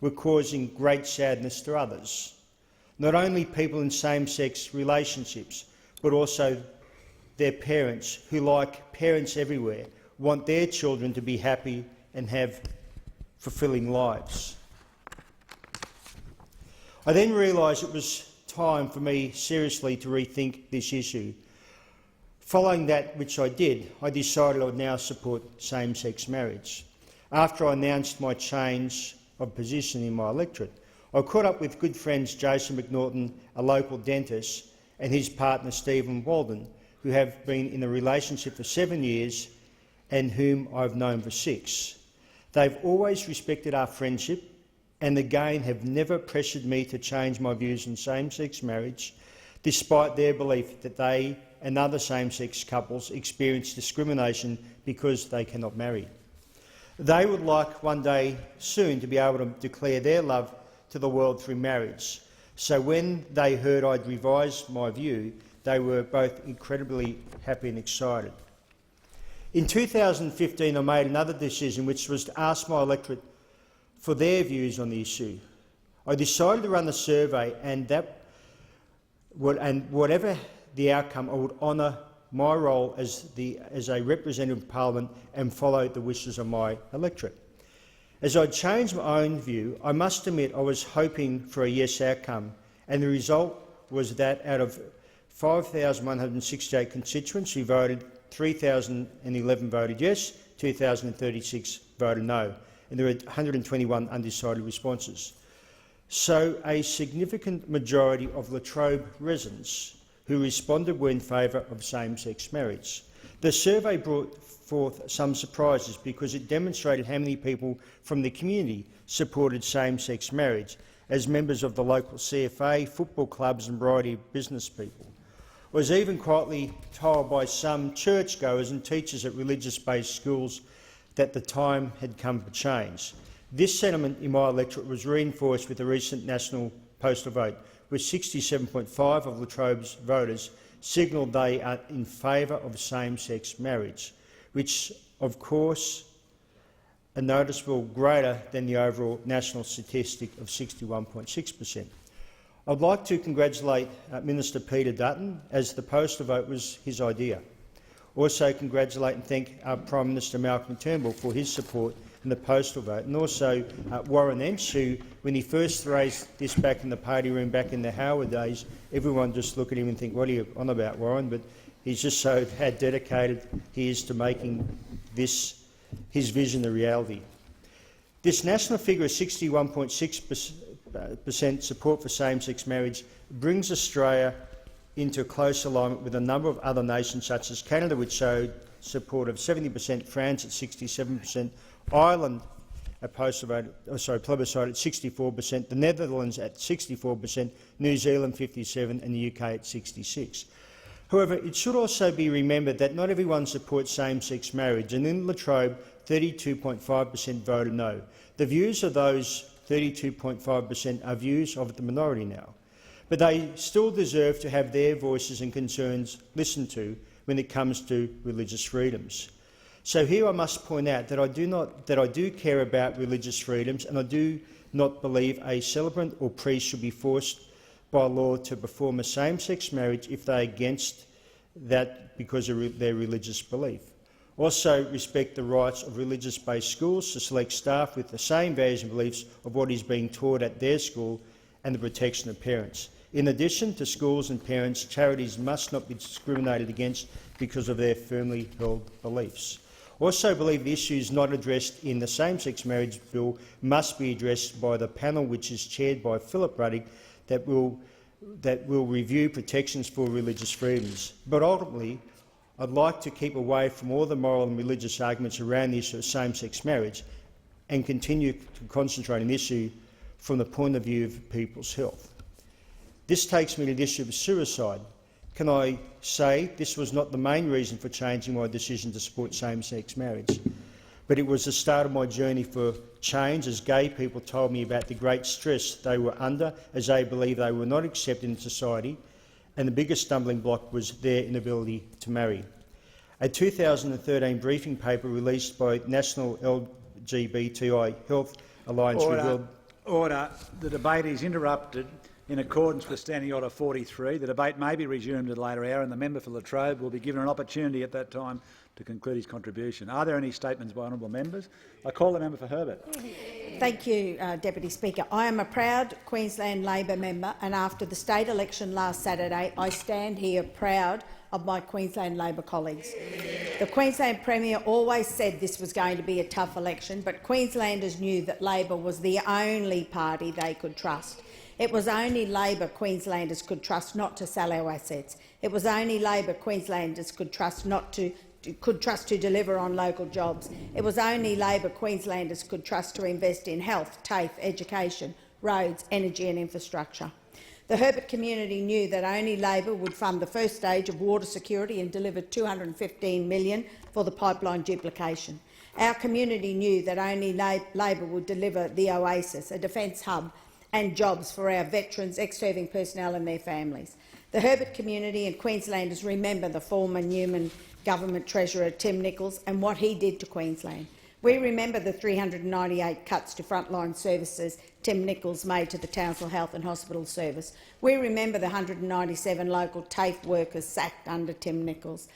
were causing great sadness to others. Not only people in same-sex relationships, but also their parents, who, like parents everywhere, want their children to be happy and have fulfilling lives. I then realised it was time for me seriously to rethink this issue. Following that, which I did, I decided I would now support same-sex marriage. After I announced my change of position in my electorate, I caught up with good friends Jason McNaughton, a local dentist, and his partner Stephen Walden, who have been in a relationship for 7 years and whom I've known for 6. They've always respected our friendship and again have never pressured me to change my views on same-sex marriage, despite their belief that they and other same-sex couples experience discrimination because they cannot marry. They would like one day soon to be able to declare their love to the world through marriage. So when they heard I'd revised my view, they were both incredibly happy and excited. In 2015, I made another decision, which was to ask my electorate for their views on the issue. I decided to run the survey, and whatever the outcome, I would honour my role as a representative of Parliament and follow the wishes of my electorate. As I changed my own view, I must admit I was hoping for a yes outcome, and the result was that out of 5,168 constituents who voted, 3,011 voted yes, 2,036 voted no, and there were 121 undecided responses. So a significant majority of Latrobe residents who responded were in favour of same-sex marriage. The survey brought forth some surprises because it demonstrated how many people from the community supported same-sex marriage, as members of the local CFA, football clubs and a variety of business people. I was even quietly told by some churchgoers and teachers at religious-based schools that the time had come for change. This sentiment in my electorate was reinforced with the recent national postal vote, where 67.5% of Latrobe's voters signalled they are in favour of same-sex marriage, which, of course, are noticeable greater than the overall national statistic of 61.6%. I'd like to congratulate Minister Peter Dutton, as the postal vote was his idea. Also congratulate and thank our Prime Minister Malcolm Turnbull for his support in the postal vote, and also Warren Entsch, who, when he first raised this back in the party room back in the Howard days, everyone just looked at him and think, "What are you on about, Warren?" But he's just so how dedicated he is to making his vision a reality. This national figure of 61.6% support for same-sex marriage brings Australia into close alignment with a number of other nations, such as Canada, which showed support of 70%, France at 67%, Ireland a plebiscite at 64%, the Netherlands at 64%, New Zealand 57%, and the UK at 66%. However, it should also be remembered that not everyone supports same-sex marriage, and in Latrobe 32.5% voted no. The views of those 32.5% are views of the minority now, but they still deserve to have their voices and concerns listened to when it comes to religious freedoms. So here I must point out that I do care about religious freedoms, and I do not believe a celebrant or priest should be forced by law to perform a same-sex marriage if they are against that because of their religious belief. Also respect the rights of religious-based schools to select staff with the same values and beliefs of what is being taught at their school, and the protection of parents. In addition to schools and parents, charities must not be discriminated against because of their firmly held beliefs. I also believe the issues not addressed in the same-sex marriage bill must be addressed by the panel, which is chaired by Philip Ruddock, that will review protections for religious freedoms. But ultimately, I'd like to keep away from all the moral and religious arguments around the issue of same-sex marriage and continue to concentrate on the issue from the point of view of people's health. This takes me to the issue of suicide. Can I say this was not the main reason for changing my decision to support same-sex marriage, but it was the start of my journey for change, as gay people told me about the great stress they were under, as they believed they were not accepted in society, and the biggest stumbling block was their inability to marry. A 2013 briefing paper released by National LGBTI Health Alliance revealed— Order. The debate is interrupted in accordance with Standing Order 43. The debate may be resumed at a later hour, and the member for Latrobe will be given an opportunity at that time to conclude his contribution. Are there any statements by honourable members? I call the member for Herbert. Thank you, Deputy Speaker. I am a proud Queensland Labor member, and after the state election last Saturday, I stand here proud of my Queensland Labor colleagues. The Queensland Premier always said this was going to be a tough election, but Queenslanders knew that Labor was the only party they could trust. It was only Labor Queenslanders could trust not to sell our assets. It was only Labor Queenslanders could trust to deliver on local jobs. It was only Labor Queenslanders could trust to invest in health, TAFE, education, roads, energy and infrastructure. The Herbert community knew that only Labor would fund the first stage of water security and deliver $215 million for the pipeline duplication. Our community knew that only Labor would deliver the Oasis, a defence hub, and jobs for our veterans, ex-serving personnel and their families. The Herbert community and Queenslanders remember the former Newman Government Treasurer Tim Nicholls and what he did to Queensland. We remember the 398 cuts to frontline services Tim Nicholls made to the Townsville Health and Hospital Service. We remember the 197 local TAFE workers sacked under Tim Nicholls.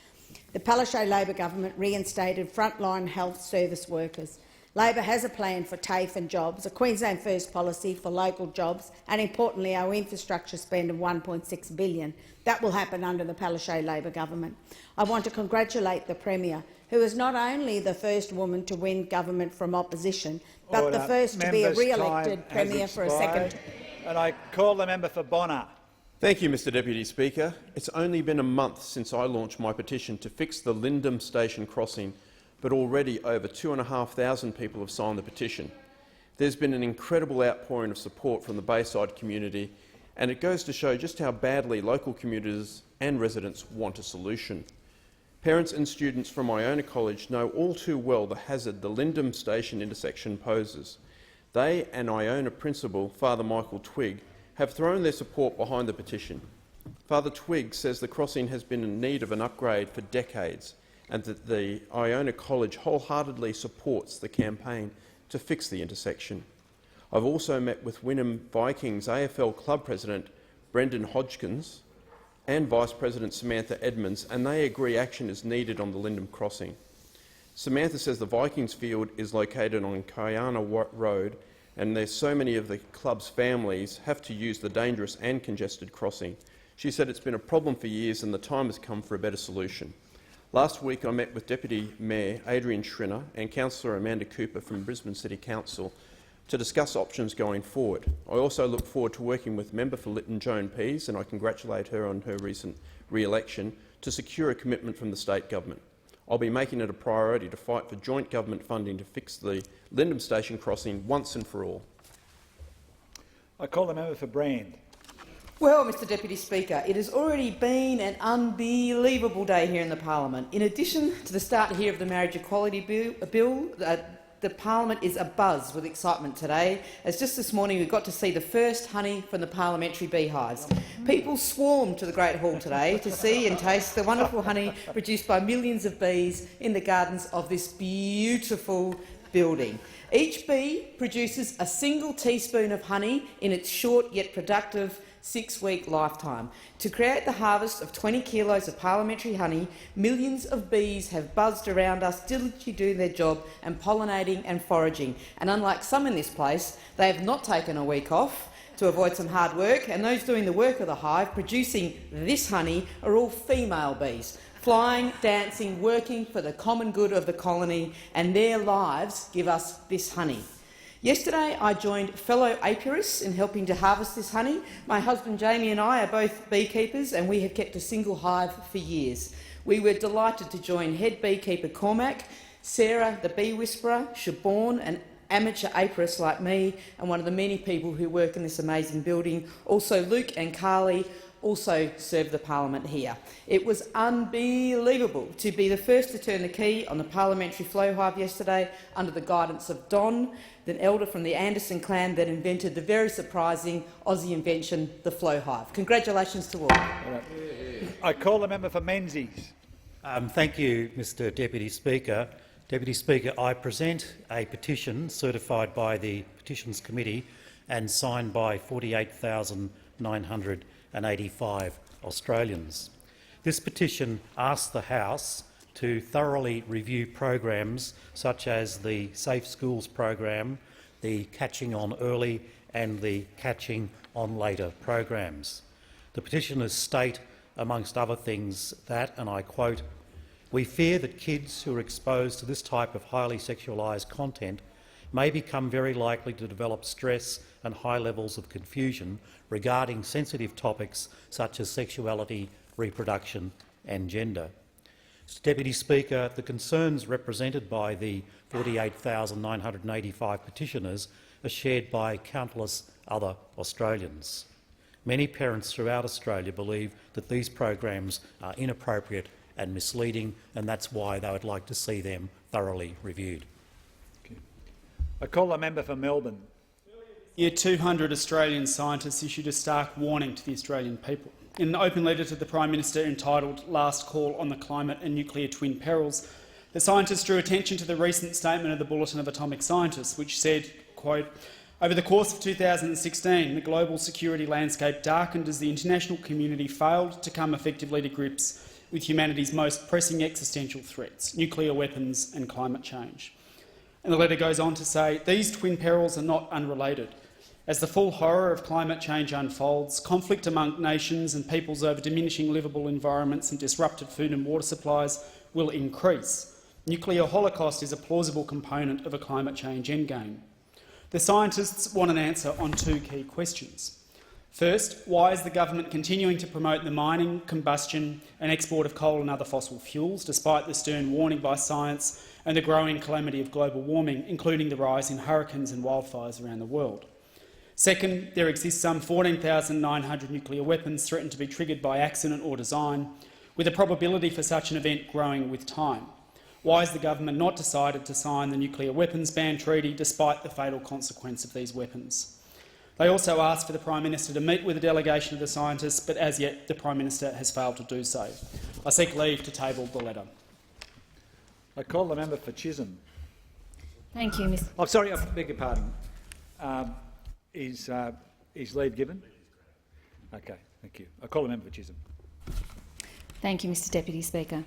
The Palaszczuk Labor government reinstated frontline health service workers. Labor has a plan for TAFE and jobs, a Queensland First policy for local jobs and, importantly, our infrastructure spend of $1.6 billion. That will happen under the Palaszczuk Labor government. I want to congratulate the Premier, who is not only the first woman to win government from opposition, but Order. the first to be a re-elected Premier for a second. And I call the member for Bonner. Thank you, Mr Deputy Speaker. It's only been a month since I launched my petition to fix the Lyndham Station crossing, but already over 2,500 people have signed the petition. There's been an incredible outpouring of support from the Bayside community, and it goes to show just how badly local commuters and residents want a solution. Parents and students from Iona College know all too well the hazard the Lyndham Station intersection poses. They and Iona Principal, Father Michael Twigg, have thrown their support behind the petition. Father Twigg says the crossing has been in need of an upgrade for decades and that the Iona College wholeheartedly supports the campaign to fix the intersection. I've also met with Wynnum Vikings AFL Club President Brendan Hodgkins and Vice President Samantha Edmonds, and they agree action is needed on the Lyndham crossing. Samantha says the Vikings field is located on Kayana Road, and there's so many of the club's families have to use the dangerous and congested crossing. She said it's been a problem for years and the time has come for a better solution. Last week I met with Deputy Mayor Adrian Schrinner and Councillor Amanda Cooper from Brisbane City Council to discuss options going forward. I also look forward to working with Member for Lytton Joan Pease, and I congratulate her on her recent re-election, to secure a commitment from the state government. I'll be making it a priority to fight for joint government funding to fix the Lyndham Station crossing once and for all. I call the member for Brand. Well, Mr Deputy Speaker, it has already been an unbelievable day here in the Parliament. In addition to the start here of the Marriage Equality Bill, the Parliament is abuzz with excitement today, as just this morning we got to see the first honey from the parliamentary beehives. People swarmed to the Great Hall today to see and taste the wonderful honey produced by millions of bees in the gardens of this beautiful building. Each bee produces a single teaspoon of honey in its short yet productive 6-week lifetime. To create the harvest of 20 kilos of parliamentary honey, millions of bees have buzzed around us, diligently doing their job and pollinating and foraging. And unlike some in this place, they have not taken a week off to avoid some hard work, and those doing the work of the hive, producing this honey, are all female bees, flying, dancing, working for the common good of the colony, and their lives give us this honey. Yesterday I joined fellow apiarists in helping to harvest this honey. My husband Jamie and I are both beekeepers, and we have kept a single hive for years. We were delighted to join head beekeeper Cormac, Sarah the bee whisperer, Siobhan, an amateur apiarist like me, and one of the many people who work in this amazing building. Also Luke and Carly also serve the Parliament here. It was unbelievable to be the first to turn the key on the parliamentary flow hive yesterday under the guidance of Don, the elder from the Anderson clan that invented the very surprising Aussie invention, the flow hive. Congratulations to all. I call the member for Menzies. Thank you, Mr Deputy Speaker. Deputy Speaker, I present a petition certified by the Petitions Committee and signed by 48,985 Australians. This petition asks the House to thoroughly review programs such as the Safe Schools program, the Catching On Early and the Catching On Later programs. The petitioners state, amongst other things, that, and I quote, "We fear that kids who are exposed to this type of highly sexualised content may become very likely to develop stress and high levels of confusion regarding sensitive topics such as sexuality, reproduction and gender." Deputy Speaker, the concerns represented by the 48,985 petitioners are shared by countless other Australians. Many parents throughout Australia believe that these programs are inappropriate and misleading, and that's why they would like to see them thoroughly reviewed. I call the member for Melbourne. 200 Australian scientists issued a stark warning to the Australian people. In an open letter to the Prime Minister entitled Last Call on the Climate and Nuclear Twin Perils, the scientists drew attention to the recent statement of the Bulletin of Atomic Scientists, which said, quote, "Over the course of 2016, the global security landscape darkened as the international community failed to come effectively to grips with humanity's most pressing existential threats, nuclear weapons and climate change." And the letter goes on to say, "These twin perils are not unrelated. As the full horror of climate change unfolds, conflict among nations and peoples over diminishing livable environments and disrupted food and water supplies will increase. Nuclear holocaust is a plausible component of a climate change endgame." The scientists want an answer on two key questions. First, why is the government continuing to promote the mining, combustion and export of coal and other fossil fuels, despite the stern warning by science and the growing calamity of global warming, including the rise in hurricanes and wildfires around the world? Second, there exists some 14,900 nuclear weapons threatened to be triggered by accident or design, with a probability for such an event growing with time. Why has the government not decided to sign the Nuclear Weapons Ban Treaty despite the fatal consequence of these weapons? They also asked for the Prime Minister to meet with a delegation of the scientists, but as yet the Prime Minister has failed to do so. I seek leave to table the letter. I call the member for Chisholm. Thank you, Mr. Oh, sorry, I beg your pardon. Is leave given? Okay, thank you. I call the member for Chisholm. Thank you, Mr. Deputy Speaker.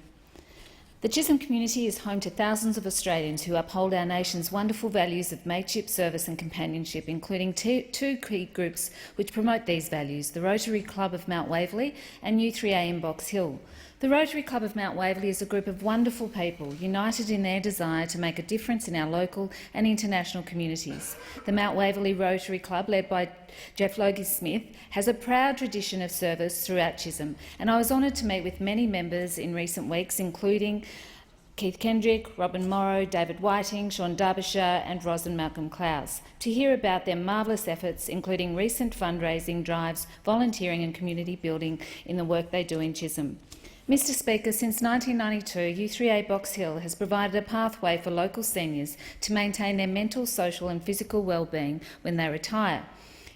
The Chisholm community is home to thousands of Australians who uphold our nation's wonderful values of mateship, service and companionship, including two key groups which promote these values, the Rotary Club of Mount Waverley and U3A in Box Hill. The Rotary Club of Mount Waverley is a group of wonderful people united in their desire to make a difference in our local and international communities. The Mount Waverley Rotary Club, led by Jeff Logie-Smith, has a proud tradition of service throughout Chisholm, and I was honoured to meet with many members in recent weeks, including Keith Kendrick, Robin Morrow, David Whiting, Sean Derbyshire and Ros and Malcolm Clowes, to hear about their marvellous efforts, including recent fundraising drives, volunteering and community building in the work they do in Chisholm. Mr Speaker, since 1992, U3A Box Hill has provided a pathway for local seniors to maintain their mental, social and physical well-being when they retire.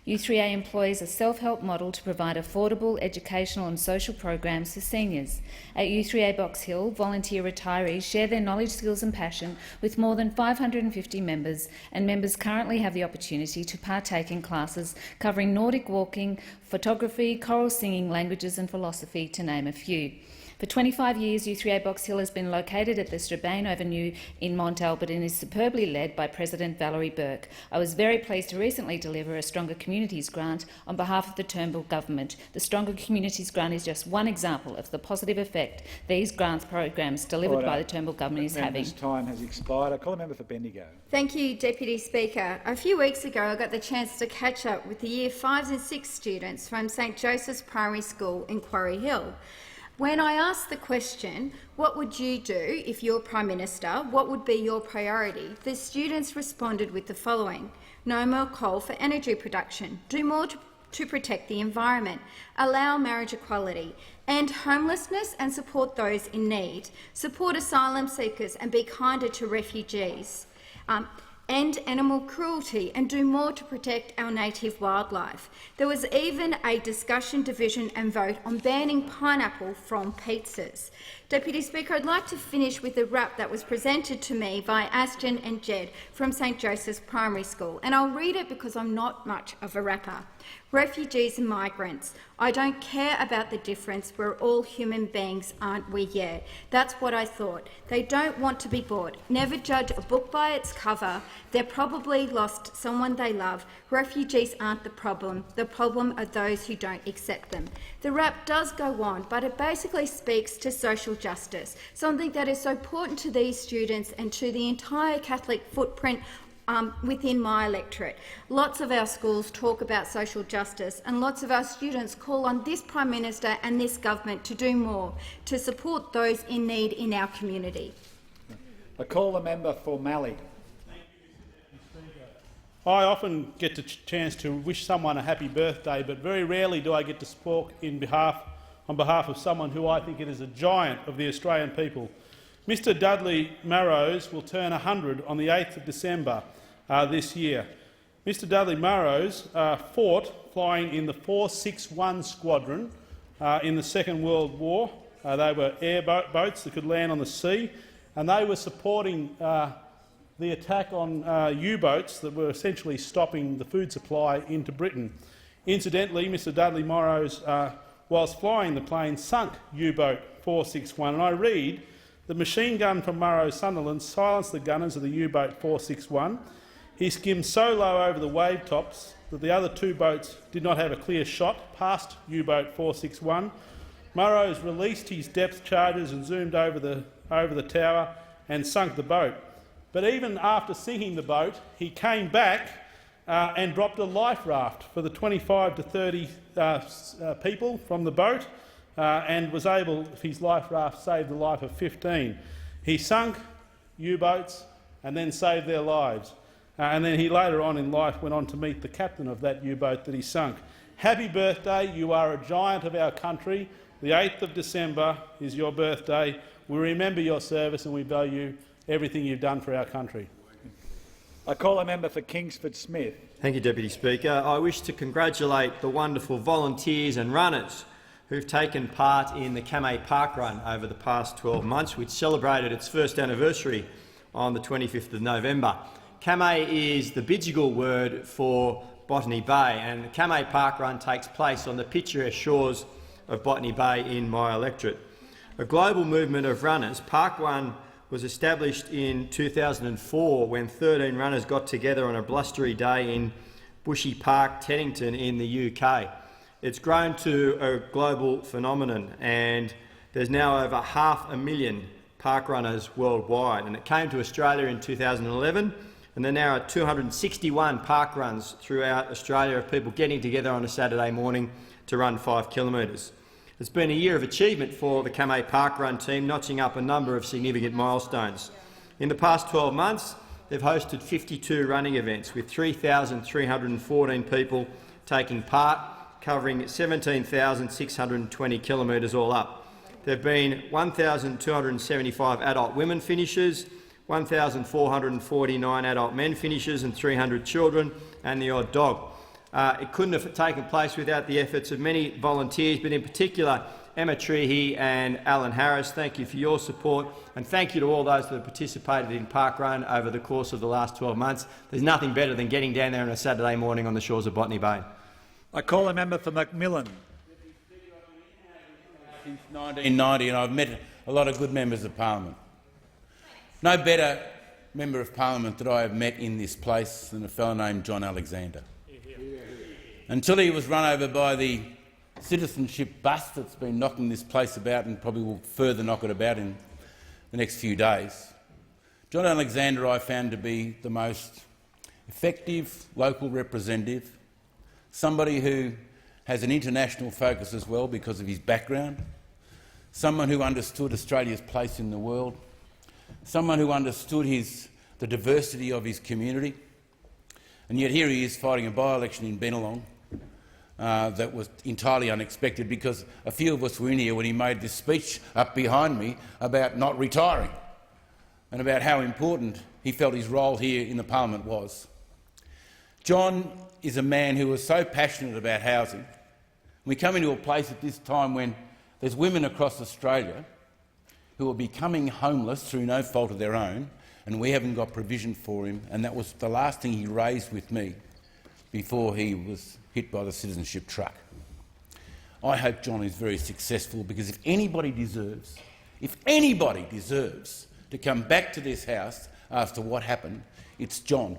U3A employs a self-help model to provide affordable educational and social programs for seniors. At U3A Box Hill, volunteer retirees share their knowledge, skills and passion with more than 550 members, and members currently have the opportunity to partake in classes covering Nordic walking, photography, choral singing, languages and philosophy, to name a few. For 25 years, U3A Box Hill has been located at the Strabane Avenue in Mont Albert and is superbly led by President Valerie Burke. I was very pleased to recently deliver a Stronger Communities grant on behalf of the Turnbull Government. The Stronger Communities grant is just one example of the positive effect these grants programs delivered by the Turnbull Government is having. Time has expired. I call the member for Bendigo. Thank you, Deputy Speaker. A few weeks ago, I got the chance to catch up with the Year 5s and 6 students from St Joseph's Primary School in Quarry Hill. When I asked the question, what would you do if you're Prime Minister, what would be your priority, the students responded with the following: no more coal for energy production, do more to protect the environment, allow marriage equality, end homelessness and support those in need, support asylum seekers and be kinder to refugees, end animal cruelty and do more to protect our native wildlife. There was even a discussion, division and vote on banning pineapple from pizzas. Deputy Speaker, I'd like to finish with a rap that was presented to me by Ashton and Jed from St Joseph's Primary School, and I'll read it because I'm not much of a rapper. Refugees and migrants, I don't care about the difference, we're all human beings, aren't we? Yeah, that's what I thought. They don't want to be bought. Never judge a book by its cover. They're probably lost someone they love. Refugees aren't the problem are those who don't accept them. The rap does go on, but it basically speaks to social justice, something that is so important to these students and to the entire Catholic footprint within my electorate. Lots of our schools talk about social justice, and lots of our students call on this Prime Minister and this government to do more to support those in need in our community. I call the member for Mallee. I often get the chance to wish someone a happy birthday, but very rarely do I get to speak on behalf of someone who I think is a giant of the Australian people. Mr Dudley Marrose will turn 100 on the 8th of December this year. Mr Dudley Marrose fought flying in the 461 Squadron in the Second World War. They were airboats that could land on the sea, and they were supporting the attack on U-boats that were essentially stopping the food supply into Britain. Incidentally, Mr Dudley Marrose, whilst flying the plane, sunk U-boat 461, and I read the machine gun from Murrow, Sunderland, silenced the gunners of the U-boat 461. He skimmed so low over the wave tops that the other two boats did not have a clear shot past U-boat 461. Murrows released his depth charges and zoomed over the tower and sunk the boat. But even after sinking the boat, he came back and dropped a life raft for the 25 to 30 people from the boat, and was able, his life raft saved the life of 15. He sunk U-boats and then saved their lives. And then he later on in life went on to meet the captain of that U-boat that he sunk. Happy birthday, you are a giant of our country. The 8th of December is your birthday. We remember your service and we value everything you've done for our country. I call a member for Kingsford Smith. Thank you, Deputy Speaker. I wish to congratulate the wonderful volunteers and runners who've taken part in the Kamay Park Run over the past 12 months, which celebrated its first anniversary on the 25th of November. Kamay is the Bidjigal word for Botany Bay, and the Kamay Park Run takes place on the picturesque shores of Botany Bay in my electorate. A global movement of runners, Park Run was established in 2004 when 13 runners got together on a blustery day in Bushy Park, Teddington in the UK. It's grown to a global phenomenon, and there's now over 500,000 park runners worldwide. And it came to Australia in 2011, and there now are 261 park runs throughout Australia of people getting together on a Saturday morning to run 5 kilometres. It's been a year of achievement for the Kamay Park Run team, notching up a number of significant milestones. In the past 12 months, they've hosted 52 running events with 3,314 people taking part, covering 17,620 kilometres all up. There have been 1,275 adult women finishers, 1,449 adult men finishers and 300 children and the odd dog. It couldn't have taken place without the efforts of many volunteers, but in particular Emma Trehe and Alan Harris. Thank you for your support, and thank you to all those that have participated in Park Run over the course of the last 12 months. There's nothing better than getting down there on a Saturday morning on the shores of Botany Bay. I call a member for Macmillan. Since 1990, and I've met a lot of good members of parliament. No better member of parliament that I have met in this place than a fellow named John Alexander. Until he was run over by the citizenship bus that's been knocking this place about and probably will further knock it about in the next few days, John Alexander I found to be the most effective local representative, somebody who has an international focus as well because of his background, someone who understood Australia's place in the world, someone who understood the diversity of his community, and yet here he is fighting a by-election in Bennelong that was entirely unexpected, because a few of us were in here when he made this speech up behind me about not retiring and about how important he felt his role here in the parliament was. John is a man who was so passionate about housing. We come into a place at this time when there's women across Australia who are becoming homeless through no fault of their own, and we haven't got provision for him, and that was the last thing he raised with me before he was hit by the citizenship truck. I hope John is very successful, because if anybody deserves to come back to this House after what happened, it's John.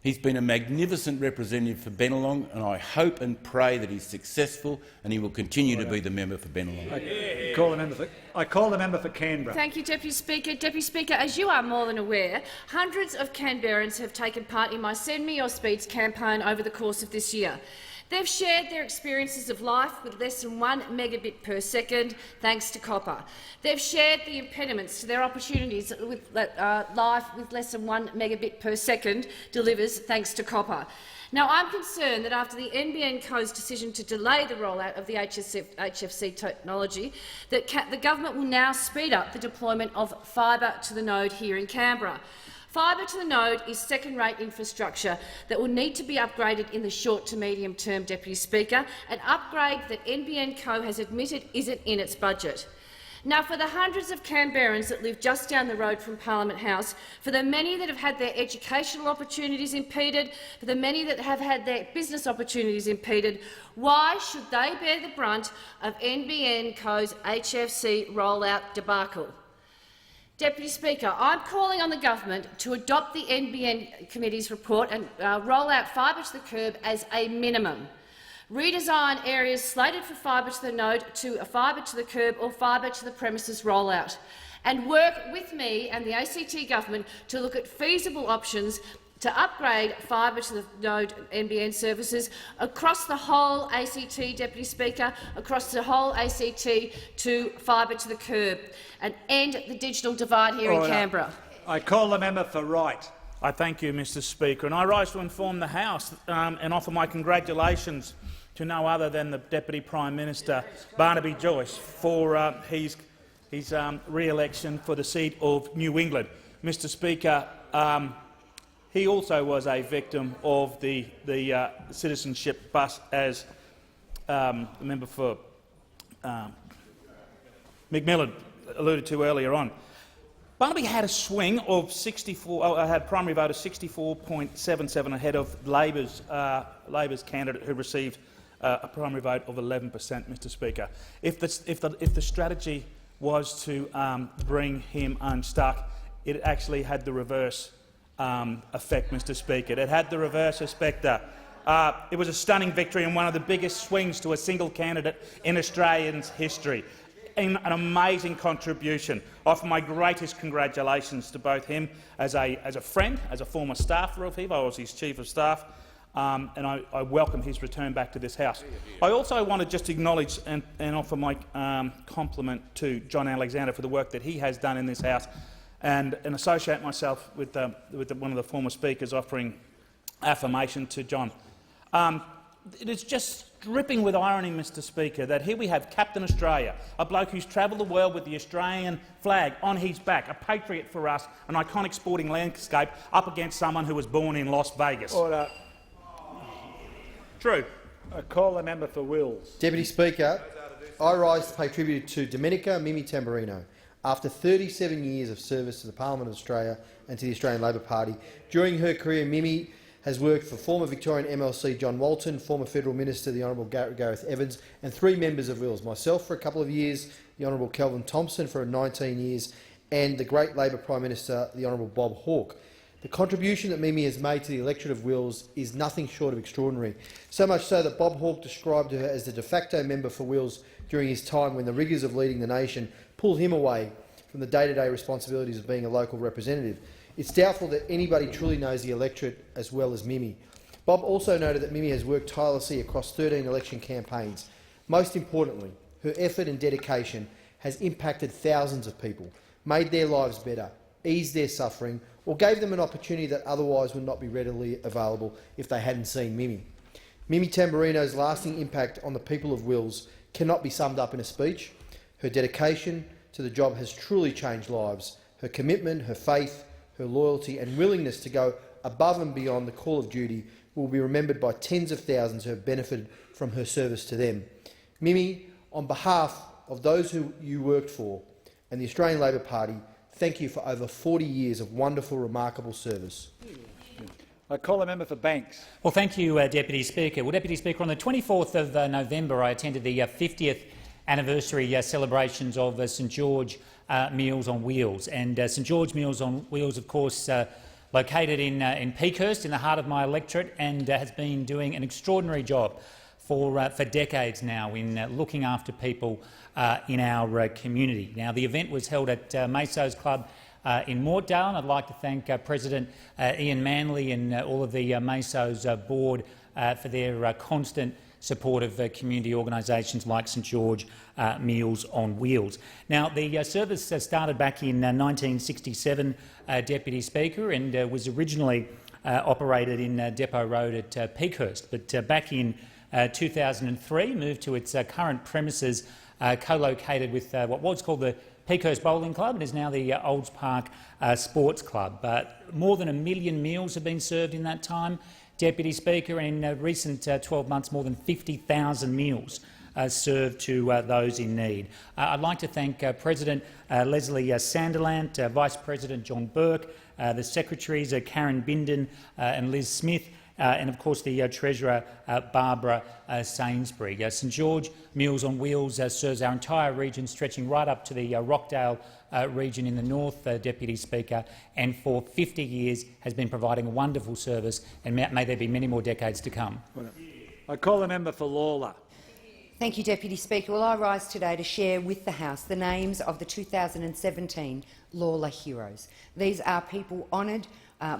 He's been a magnificent representative for Bennelong, and I hope and pray that he's successful and he will continue to be the member for Bennelong. I call the member for Canberra. Thank you, Deputy Speaker. Deputy Speaker, as you are more than aware, hundreds of Canberrans have taken part in my Send Me Your Speeds campaign over the course of this year. They've shared their experiences of life with less than 1 megabit per second, thanks to copper. They've shared the impediments to their opportunities with life with less than 1 megabit per second delivers, thanks to copper. Now, I'm concerned that after the NBN Co's decision to delay the rollout of the HFC technology, that the government will now speed up the deployment of fibre to the node here in Canberra. Fibre to the node is second-rate infrastructure that will need to be upgraded in the short to medium term, Deputy Speaker, an upgrade that NBN Co has admitted isn't in its budget. Now, for the hundreds of Canberrans that live just down the road from Parliament House, for the many that have had their educational opportunities impeded, for the many that have had their business opportunities impeded, why should they bear the brunt of NBN Co's HFC rollout debacle? Deputy Speaker, I'm calling on the government to adopt the NBN Committee's report and roll out fibre to the curb as a minimum. Redesign areas slated for fibre to the node to a fibre to the curb or fibre to the premises rollout, and work with me and the ACT government to look at feasible options to upgrade fibre to the node NBN services across the whole ACT, Deputy Speaker, across the whole ACT to fibre to the curb, and end the digital divide here in Canberra. I call the member for Wright. I thank you, Mr Speaker, and I rise to inform the House and offer my congratulations to no other than the Deputy Prime Minister, Barnaby Joyce, for his re-election for the seat of New England. Mr Speaker, he also was a victim of the citizenship bust, as the member for McMillan alluded to earlier on. Barnaby had a swing of 64. Had a primary vote of 64.77 ahead of Labor's candidate, who received a primary vote of 11%. Mr Speaker, if the strategy was to bring him unstuck, it actually had the reverse effect, Mr Speaker. It had the reverse effect. It was a stunning victory and one of the biggest swings to a single candidate in Australians' history. An amazing contribution. I offer my greatest congratulations to both him as a friend, as a former staffer of him. I was his Chief of Staff, and I welcome his return back to this House. I also want to just acknowledge and offer my compliment to John Alexander for the work that he has done in this House, and associate myself with one of the former speakers offering affirmation to John. It is just dripping with irony, Mr Speaker, that here we have Captain Australia, a bloke who's travelled the world with the Australian flag on his back, a patriot for us, an iconic sporting landscape, up against someone who was born in Las Vegas. Order. True. I call the member for Wills. Deputy Speaker, I rise to pay tribute to Dominica Mimi Tamburino. After 37 years of service to the Parliament of Australia and to the Australian Labor Party, during her career, Mimi has worked for former Victorian MLC John Walton, former Federal Minister the Honourable Gareth Evans, and 3 members of Wills, myself for a couple of years, the Honourable Kelvin Thompson for 19 years, and the great Labor Prime Minister, the Honourable Bob Hawke. The contribution that Mimi has made to the electorate of Wills is nothing short of extraordinary, so much so that Bob Hawke described her as the de facto member for Wills during his time when the rigours of leading the nation pulled him away from the day-to-day responsibilities of being a local representative. It's doubtful that anybody truly knows the electorate as well as Mimi. Bob also noted that Mimi has worked tirelessly across 13 election campaigns. Most importantly, her effort and dedication has impacted thousands of people, made their lives better, eased their suffering, or gave them an opportunity that otherwise would not be readily available if they hadn't seen Mimi. Mimi Tamburino's lasting impact on the people of Wills cannot be summed up in a speech. Her dedication to the job has truly changed lives. Her commitment, her faith, her loyalty and willingness to go above and beyond the call of duty will be remembered by tens of thousands who have benefited from her service to them. Mimi, on behalf of those who you worked for and the Australian Labor Party thank you for over 40 years of wonderful, remarkable service. I call the member for Banks. Well, thank you, Deputy Speaker. Well, Deputy Speaker, on the 24th of November, I attended the 50th anniversary celebrations of St George Meals on Wheels. And St George Meals on Wheels, of course, located in Peakhurst, in the heart of my electorate, and has been doing an extraordinary job for decades now in looking after people in our community. Now, the event was held at Mesos Club in Mortdale, and I'd like to thank President Ian Manley and all of the Mesos board for their constant support of community organisations like St George Meals on Wheels. Now, the service started back in 1967, Deputy Speaker, and was originally operated in Depot Road at Peakhurst, but back in 2003 moved to its current premises, co-located with what was called the Peakhurst Bowling Club and is now the Olds Park Sports Club. More than 1 million meals have been served in that time, Deputy Speaker, and in recent 12 months more than 50,000 meals served to those in need. I'd like to thank President Leslie Sanderland, Vice President John Burke, the Secretaries Karen Bindon and Liz Smith, and of course the Treasurer Barbara Sainsbury. St George Meals on Wheels serves our entire region, stretching right up to the Rockdale region in the north, Deputy Speaker, and for 50 years has been providing a wonderful service, and may there be many more decades to come. I call the member for Lawler. Thank you, Deputy Speaker. Well, I rise today to share with the House the names of the 2017 Lawler Heroes. These are people honoured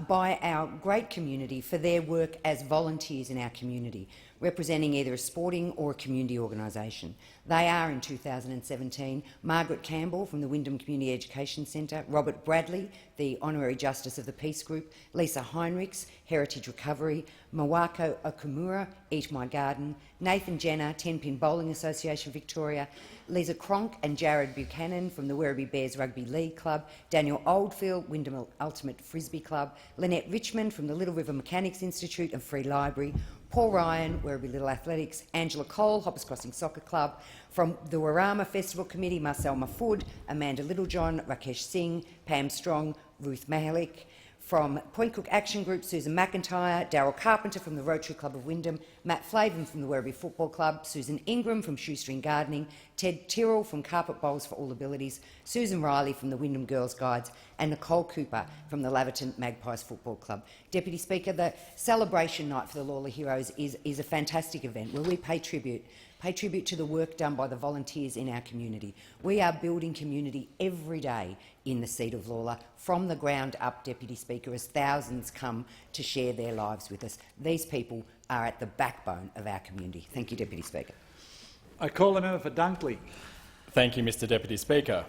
by our great community for their work as volunteers in our community, representing either a sporting or a community organisation. They are, in 2017, Margaret Campbell from the Wyndham Community Education Centre, Robert Bradley, the Honorary Justice of the Peace Group, Lisa Heinrichs, Heritage Recovery, Mawako Okamura, Eat My Garden, Nathan Jenner, Tenpin Bowling Association Victoria, Lisa Cronk and Jared Buchanan from the Werribee Bears Rugby League Club, Daniel Oldfield, Wyndham Ultimate Frisbee Club, Lynette Richmond from the Little River Mechanics Institute and Free Library, Paul Ryan, Werribee Little Athletics, Angela Cole, Hoppers Crossing Soccer Club, from the Warama Festival Committee, Marcel Mahfoud, Amanda Littlejohn, Rakesh Singh, Pam Strong, Ruth Mahalik, from Point Cook Action Group, Susan McIntyre, Darryl Carpenter from the Rotary Club of Wyndham, Matt Flavin from the Werribee Football Club, Susan Ingram from Shoestring Gardening, Ted Tyrrell from Carpet Bowls for All Abilities, Susan Riley from the Wyndham Girls Guides, and Nicole Cooper from the Laverton Magpies Football Club. Deputy Speaker, the celebration night for the Lawler Heroes is a fantastic event where we pay tribute to the work done by the volunteers in our community. We are building community every day in the seat of Lawler, from the ground up, Deputy Speaker, as thousands come to share their lives with us. These people are at the backbone of our community. Thank you, Deputy Speaker. I call the member for Dunkley. Thank you, Mr Deputy Speaker.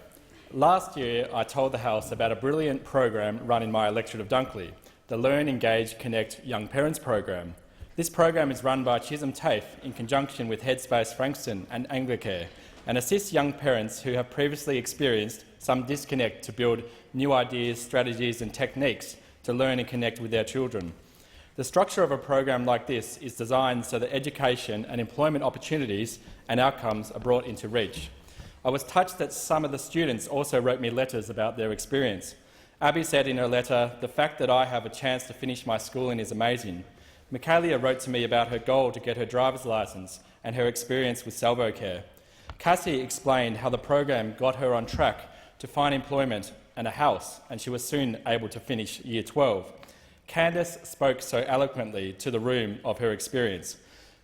Last year, I told the House about a brilliant program run in my electorate of Dunkley, the Learn, Engage, Connect Young Parents program. This program is run by Chisholm TAFE in conjunction with Headspace Frankston and Anglicare, and assists young parents who have previously experienced some disconnect to build new ideas, strategies and techniques to learn and connect with their children. The structure of a program like this is designed so that education and employment opportunities and outcomes are brought into reach. I was touched that some of the students also wrote me letters about their experience. Abby said in her letter, "The fact that I have a chance to finish my schooling is amazing." Michaelia wrote to me about her goal to get her driver's licence and her experience with Salvo Care. Cassie explained how the program got her on track to find employment and a house, and she was soon able to finish Year 12. Candace spoke so eloquently to the room of her experience.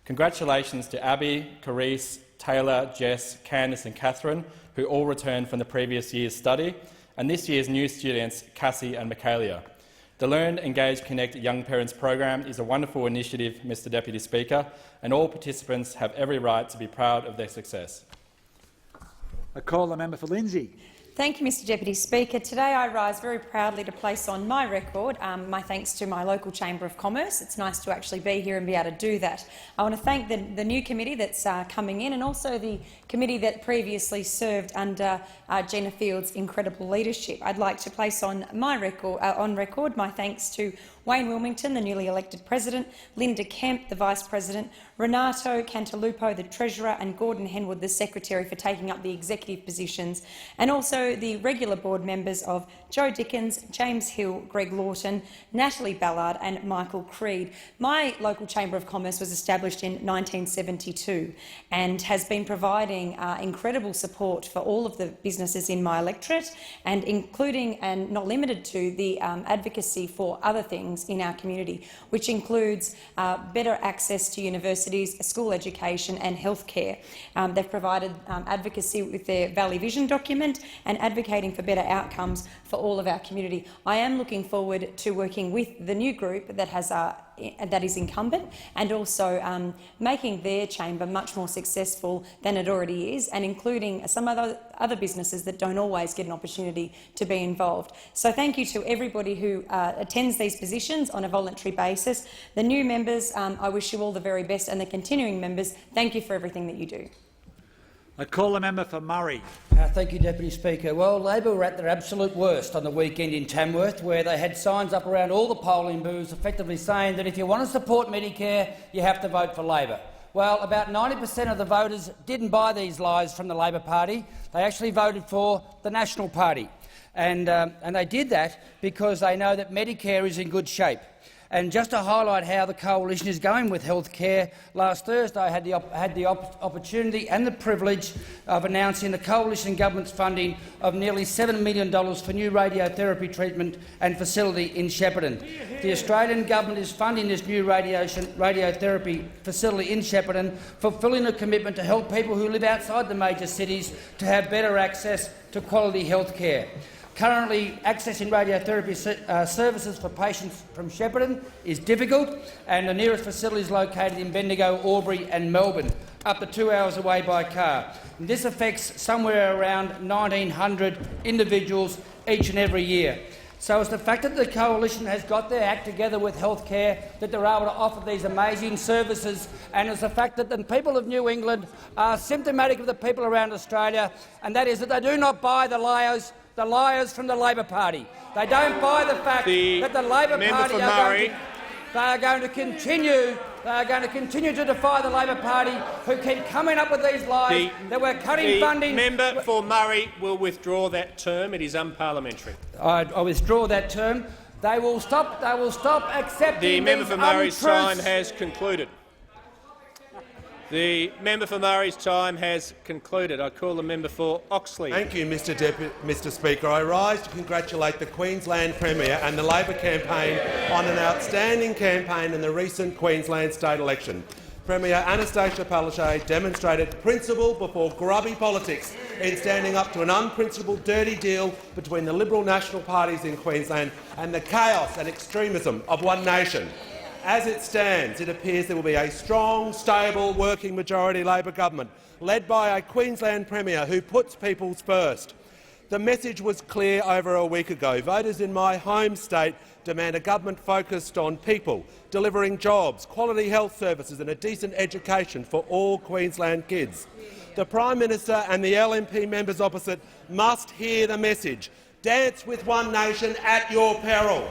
Congratulations to Abby, Carice, Taylor, Jess, Candace and Catherine, who all returned from the previous year's study, and this year's new students, Cassie and Michaelia. The Learn, Engage, Connect Young Parents program is a wonderful initiative, Mr Deputy Speaker, and all participants have every right to be proud of their success. I call the member for Lindsay. Thank you, Mr Deputy Speaker. Today I rise very proudly to place on my record my thanks to my local Chamber of Commerce. It's nice to actually be here and be able to do that. I want to thank the new committee that's coming in, and also the committee that previously served under Gina Field's incredible leadership. I'd like to place on my record, my thanks to Wayne Wilmington, the newly elected President, Linda Kemp, the Vice President, Renato Cantalupo, the Treasurer, and Gordon Henwood, the Secretary, for taking up the executive positions, and also the regular board members of Joe Dickens, James Hill, Greg Lawton, Natalie Ballard and Michael Creed. My local Chamber of Commerce was established in 1972 and has been providing incredible support for all of the businesses in my electorate, and including and not limited to the advocacy for other things in our community, which includes better access to universities, school education and healthcare. They've provided advocacy with their Valley Vision document and advocating for better outcomes for all of our community. I am looking forward to working with the new group that has that is incumbent, and also making their chamber much more successful than it already is, and including some other businesses that don't always get an opportunity to be involved. So thank you to everybody who attends these positions on a voluntary basis. The new members, I wish you all the very best, and the continuing members, thank you for everything that you do. I call the member for Murray. Thank you, Deputy Speaker. Well, Labor were at their absolute worst on the weekend in Tamworth, where they had signs up around all the polling booths effectively saying that if you want to support Medicare, you have to vote for Labor. Well, about 90% of the voters didn't buy these lies from the Labor Party. They actually voted for the National Party. And they did that because they know that Medicare is in good shape. And just to highlight how the coalition is going with healthcare, last Thursday I had the opportunity and the privilege of announcing the coalition government's funding of nearly $7 million for new radiotherapy treatment and facility in Shepparton. The Australian government is funding this new radiotherapy facility in Shepparton, fulfilling a commitment to help people who live outside the major cities to have better access to quality healthcare. Currently, accessing radiotherapy services for patients from Shepparton is difficult, and the nearest facility is located in Bendigo, Albury and Melbourne, up to 2 hours away by car. And this affects somewhere around 1,900 individuals each and every year. So it's the fact that the coalition has got their act together with healthcare that they're able to offer these amazing services, and it's the fact that the people of New England are symptomatic of the people around Australia, and that is that they do not buy the liars from the Labor Party. They don't buy the fact that the Labor Party are going to continue to defy the Labor Party, who keep coming up with these lies that we're cutting funding. The member for Murray will withdraw that term. It is unparliamentary. I withdraw that term. They will stop accepting the member for Murray's untruths. time has concluded. The member for Murray's time has concluded. I call the member for Oxley. Thank you, Mr Speaker. I rise to congratulate the Queensland Premier and the Labor campaign on an outstanding campaign in the recent Queensland state election. Premier Anastasia Palaszczuk demonstrated principle before grubby politics in standing up to an unprincipled dirty deal between the Liberal National parties in Queensland and the chaos and extremism of One Nation. As it stands, it appears there will be a strong, stable, working majority Labor government, led by a Queensland Premier who puts people first. The message was clear over a week ago. Voters in my home state demand a government focused on people, delivering jobs, quality health services and a decent education for all Queensland kids. The Prime Minister and the LNP members opposite must hear the message. Dance with One Nation at your peril.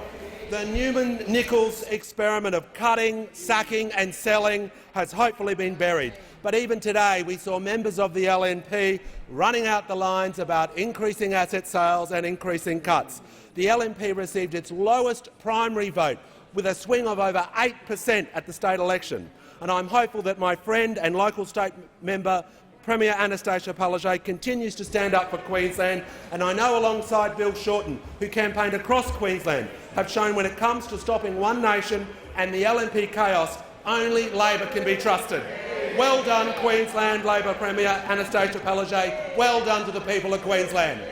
The Newman-Nichols experiment of cutting, sacking and selling has hopefully been buried. But even today we saw members of the LNP running out the lines about increasing asset sales and increasing cuts. The LNP received its lowest primary vote, with a swing of over 8% at the state election. And I'm hopeful that my friend and local state member Premier Anastasia Palaszczuk continues to stand up for Queensland, and I know alongside Bill Shorten, who campaigned across Queensland, have shown when it comes to stopping One Nation and the LNP chaos, only Labor can be trusted. Well done, Queensland Labor Premier Anastasia Palaszczuk. Well done to the people of Queensland.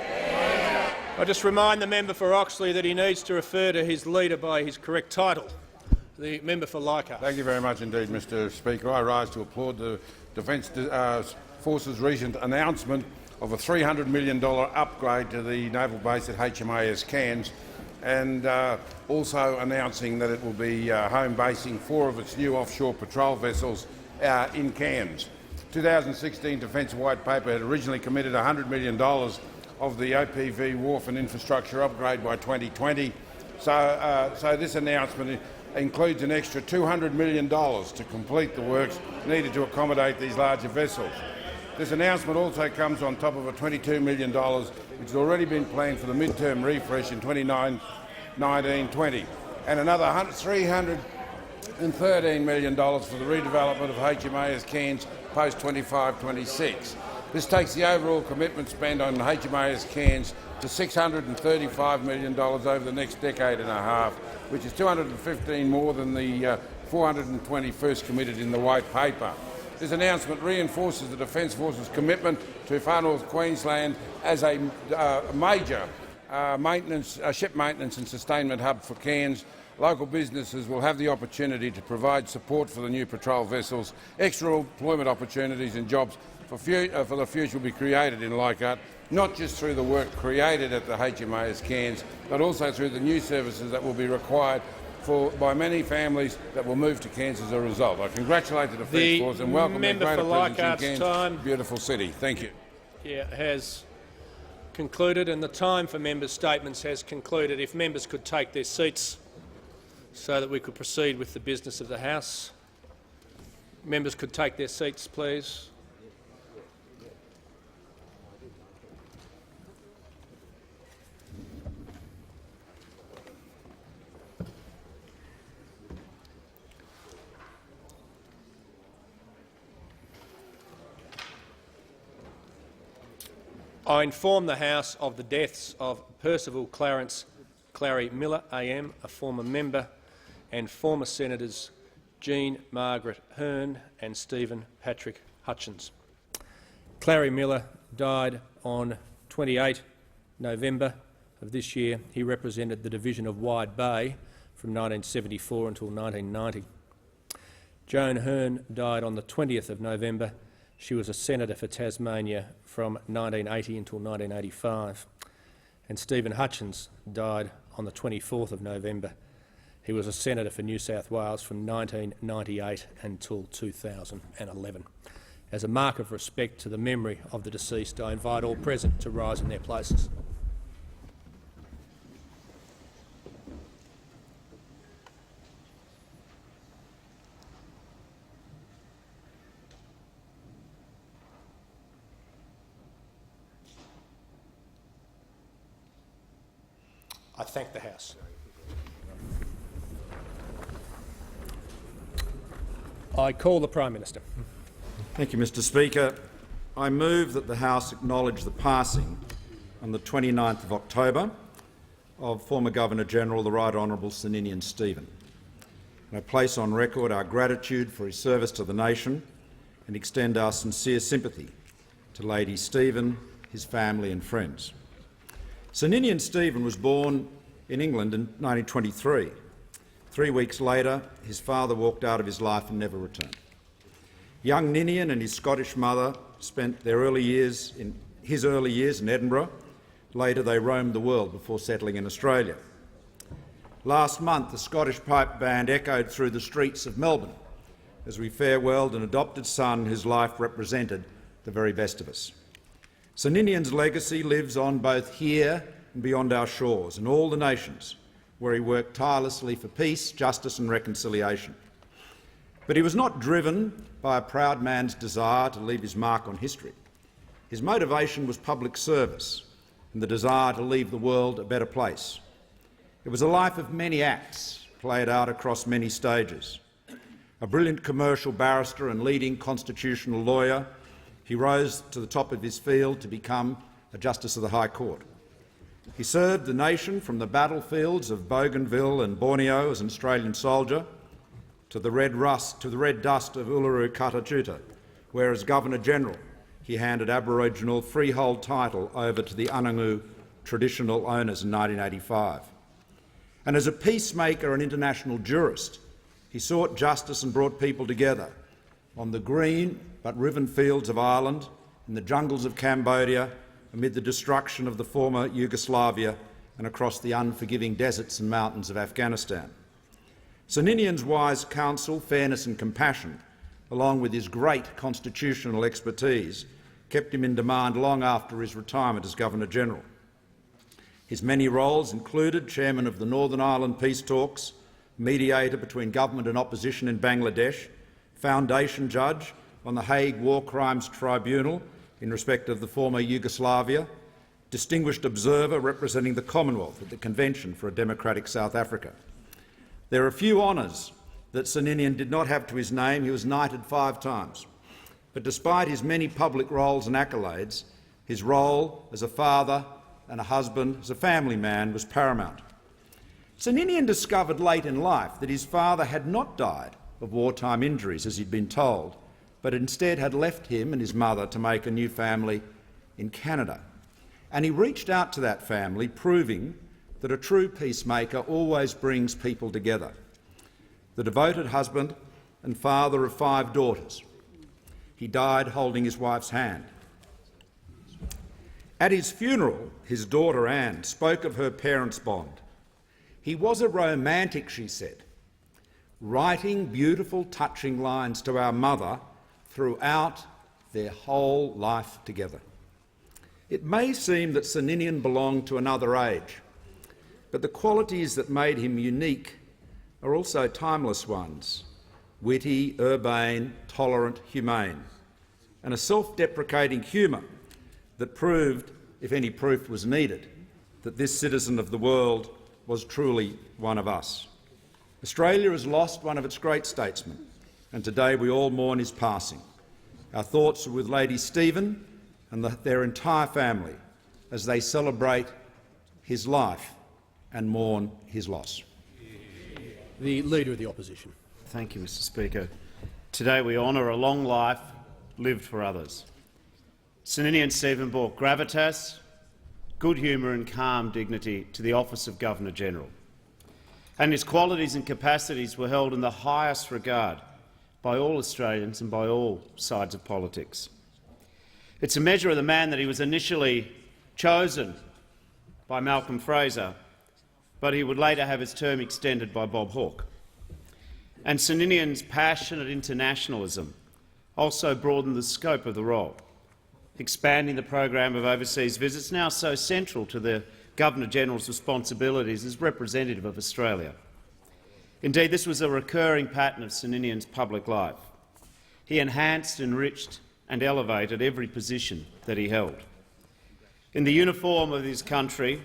I just remind the member for Oxley that he needs to refer to his leader by his correct title. The member for Leichhardt. Thank you very much indeed, Mr Speaker. I rise to applaud the Defence Force's recent announcement of a $300 million upgrade to the naval base at HMAS Cairns, and also announcing that it will be home basing 4 of its new offshore patrol vessels in Cairns. 2016 Defence White Paper had originally committed $100 million of the OPV wharf and infrastructure upgrade by 2020. So this announcement includes an extra $200 million to complete the works needed to accommodate these larger vessels. This announcement also comes on top of a $22 million which has already been planned for the mid-term refresh in 2019-20, and another $313 million for the redevelopment of HMAS Cairns post-25-26. This takes the overall commitment spent on HMAS Cairns to $635 million over the next decade and a half, which is $215 more than the $420 first committed in the White Paper. This announcement reinforces the Defence Force's commitment to Far North Queensland as a major ship maintenance and sustainment hub for Cairns. Local businesses will have the opportunity to provide support for the new patrol vessels. Extra employment opportunities and jobs for the future will be created in Leichhardt, not just through the work created at the HMAS Cairns, but also through the new services that will be required by many families that will move to Cairns as a result. I congratulate the Defence Force and welcome their greater presence in Cairns, beautiful city. Thank you. Has concluded, and the time for members' statements has concluded. If members could take their seats so that we could proceed with the business of the House. Members could take their seats, please. I inform the House of the deaths of Percival Clarence Clary Miller AM, a former member, and former Senators Jean Margaret Hearn and Stephen Patrick Hutchins. Clary Miller died on 28 November of this year. He represented the division of Wide Bay from 1974 until 1990. Joan Hearn died on the 20th of November. She was a senator for Tasmania from 1980 until 1985. And Stephen Hutchins died on the 24th of November. He was a senator for New South Wales from 1998 until 2011. As a mark of respect to the memory of the deceased, I invite all present to rise in their places. I thank the House. I call the Prime Minister. Thank you, Mr Speaker. I move that the House acknowledge the passing on the 29th of October of former Governor-General the Right Honourable Sir Ninian Stephen. And I place on record our gratitude for his service to the nation and extend our sincere sympathy to Lady Stephen, his family and friends. Sir Ninian Stephen was born in England in 1923. 3 weeks later, his father walked out of his life and never returned. Young Ninian and his Scottish mother spent their early years in Edinburgh. Later, they roamed the world before settling in Australia. Last month, the Scottish Pipe Band echoed through the streets of Melbourne as we farewelled an adopted son whose life represented the very best of us. Sir Ninian's legacy lives on both here and beyond our shores, in all the nations where he worked tirelessly for peace, justice and reconciliation. But he was not driven by a proud man's desire to leave his mark on history. His motivation was public service and the desire to leave the world a better place. It was a life of many acts, played out across many stages. A brilliant commercial barrister and leading constitutional lawyer, he rose to the top of his field to become a Justice of the High Court. He served the nation from the battlefields of Bougainville and Borneo as an Australian soldier to the red dust of Uluru Kata, where as Governor-General he handed Aboriginal freehold title over to the Anangu traditional owners in 1985. And as a peacemaker and international jurist, he sought justice and brought people together on the green but riven fields of Ireland, in the jungles of Cambodia, amid the destruction of the former Yugoslavia and across the unforgiving deserts and mountains of Afghanistan. Sir Ninian's wise counsel, fairness and compassion, along with his great constitutional expertise, kept him in demand long after his retirement as Governor-General. His many roles included chairman of the Northern Ireland Peace Talks, mediator between government and opposition in Bangladesh, foundation judge on the Hague War Crimes Tribunal in respect of the former Yugoslavia, distinguished observer representing the Commonwealth at the Convention for a Democratic South Africa. There are few honours that Sir Ninian did not have to his name. He was knighted 5 times. But despite his many public roles and accolades, his role as a father and a husband, as a family man, was paramount. Sir Ninian discovered late in life that his father had not died of wartime injuries, as he'd been told, but instead had left him and his mother to make a new family in Canada. And he reached out to that family, proving that a true peacemaker always brings people together. The devoted husband and father of 5 daughters, he died holding his wife's hand. At his funeral, his daughter Anne spoke of her parents' bond. He was a romantic, she said, writing beautiful, touching lines to our mother throughout their whole life together. It may seem that Sir Ninian belonged to another age, but the qualities that made him unique are also timeless ones: witty, urbane, tolerant, humane, and a self-deprecating humour that proved, if any proof was needed, that this citizen of the world was truly one of us. Australia has lost one of its great statesmen, and today we all mourn his passing. Our thoughts are with Lady Stephen and their entire family as they celebrate his life and mourn his loss. The Leader of the Opposition. Thank you, Mr Speaker. Today we honour a long life lived for others. Sir Ninian Stephen brought gravitas, good humour and calm dignity to the office of Governor-General, and his qualities and capacities were held in the highest regard by all Australians and by all sides of politics. It's a measure of the man that he was initially chosen by Malcolm Fraser, but he would later have his term extended by Bob Hawke. And Sir Ninian's passionate internationalism also broadened the scope of the role, expanding the program of overseas visits now so central to the Governor-General's responsibilities as representative of Australia. Indeed, this was a recurring pattern of Sir Ninian's public life. He enhanced, enriched and elevated every position that he held. In the uniform of his country,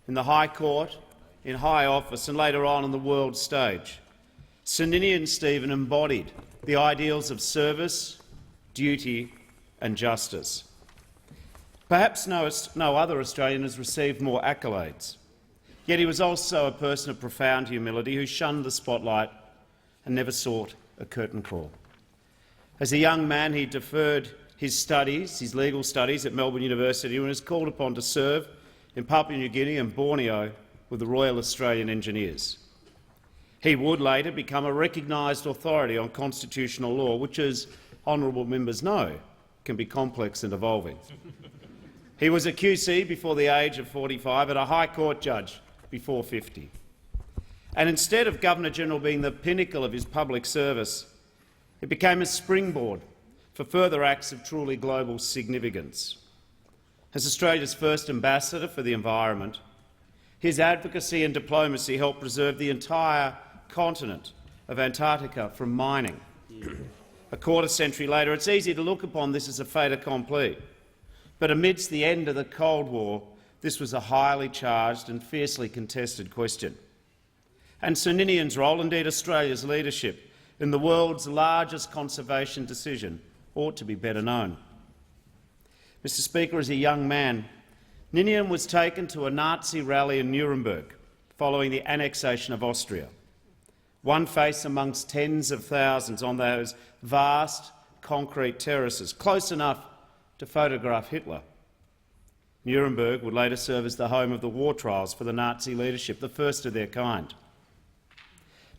in the High Court, in high office and later on the world stage, Sir Ninian Stephen embodied the ideals of service, duty and justice. Perhaps no other Australian has received more accolades, yet he was also a person of profound humility who shunned the spotlight and never sought a curtain call. As a young man, he deferred his studies, his legal studies at Melbourne University, and was called upon to serve in Papua New Guinea and Borneo with the Royal Australian Engineers. He would later become a recognised authority on constitutional law, which, as honourable members know, can be complex and evolving. He was a QC before the age of 45 and a High Court judge before 50. And instead of Governor-General being the pinnacle of his public service, it became a springboard for further acts of truly global significance. As Australia's first ambassador for the environment, his advocacy and diplomacy helped preserve the entire continent of Antarctica from mining. A quarter-century later, it's easy to look upon this as a fait accompli, but amidst the end of the Cold War, this was a highly charged and fiercely contested question. And Sir Ninian's role, indeed Australia's leadership, in the world's largest conservation decision ought to be better known. Mr Speaker, as a young man, Ninian was taken to a Nazi rally in Nuremberg following the annexation of Austria. One face amongst tens of thousands on those vast concrete terraces, close enough to photograph Hitler. Nuremberg would later serve as the home of the war trials for the Nazi leadership, the first of their kind.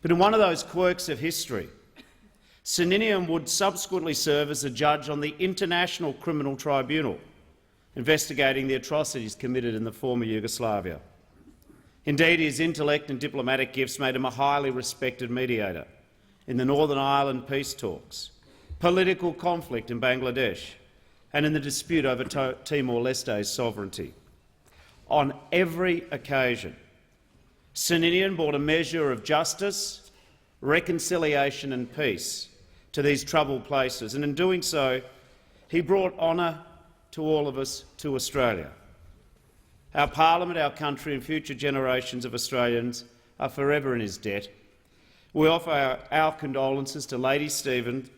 But in one of those quirks of history, Sir Ninian would subsequently serve as a judge on the International Criminal Tribunal, investigating the atrocities committed in the former Yugoslavia. Indeed, his intellect and diplomatic gifts made him a highly respected mediator in the Northern Ireland peace talks, political conflict in Bangladesh and in the dispute over Timor-Leste's sovereignty. on every occasion. Sir Ninian brought a measure of justice, reconciliation and peace to these troubled places, and in doing so he brought honour to all of us, to Australia. Our parliament, our country and future generations of Australians are forever in his debt. We offer our condolences to Lady Stephen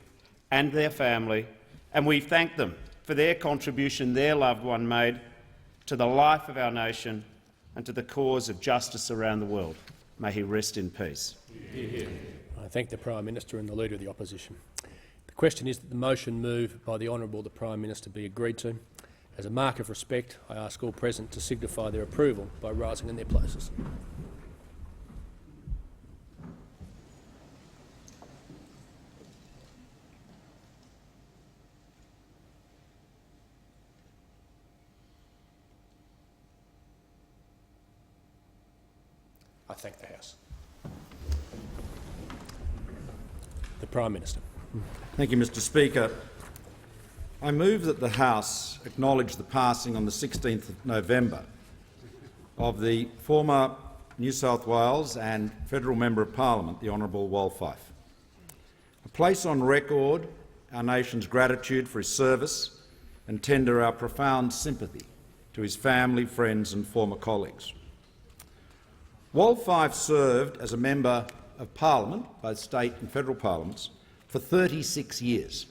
and their family, and we thank them for their contribution their loved one made to the life of our nation and to the cause of justice around the world. May he rest in peace. I thank the Prime Minister and the Leader of the Opposition. The question is that the motion moved by the Honourable the Prime Minister be agreed to. As a mark of respect, I ask all present to signify their approval by rising in their places. I thank the House. The Prime Minister. Thank you, Mr Speaker. I move that the House acknowledge the passing on the 16th of November of the former New South Wales and Federal Member of Parliament, the Honourable Wal Fife. I place on record our nation's gratitude for his service and tender our profound sympathy to his family, friends and former colleagues. Wal Fife served as a Member of Parliament, both state and federal parliaments, for 36 years,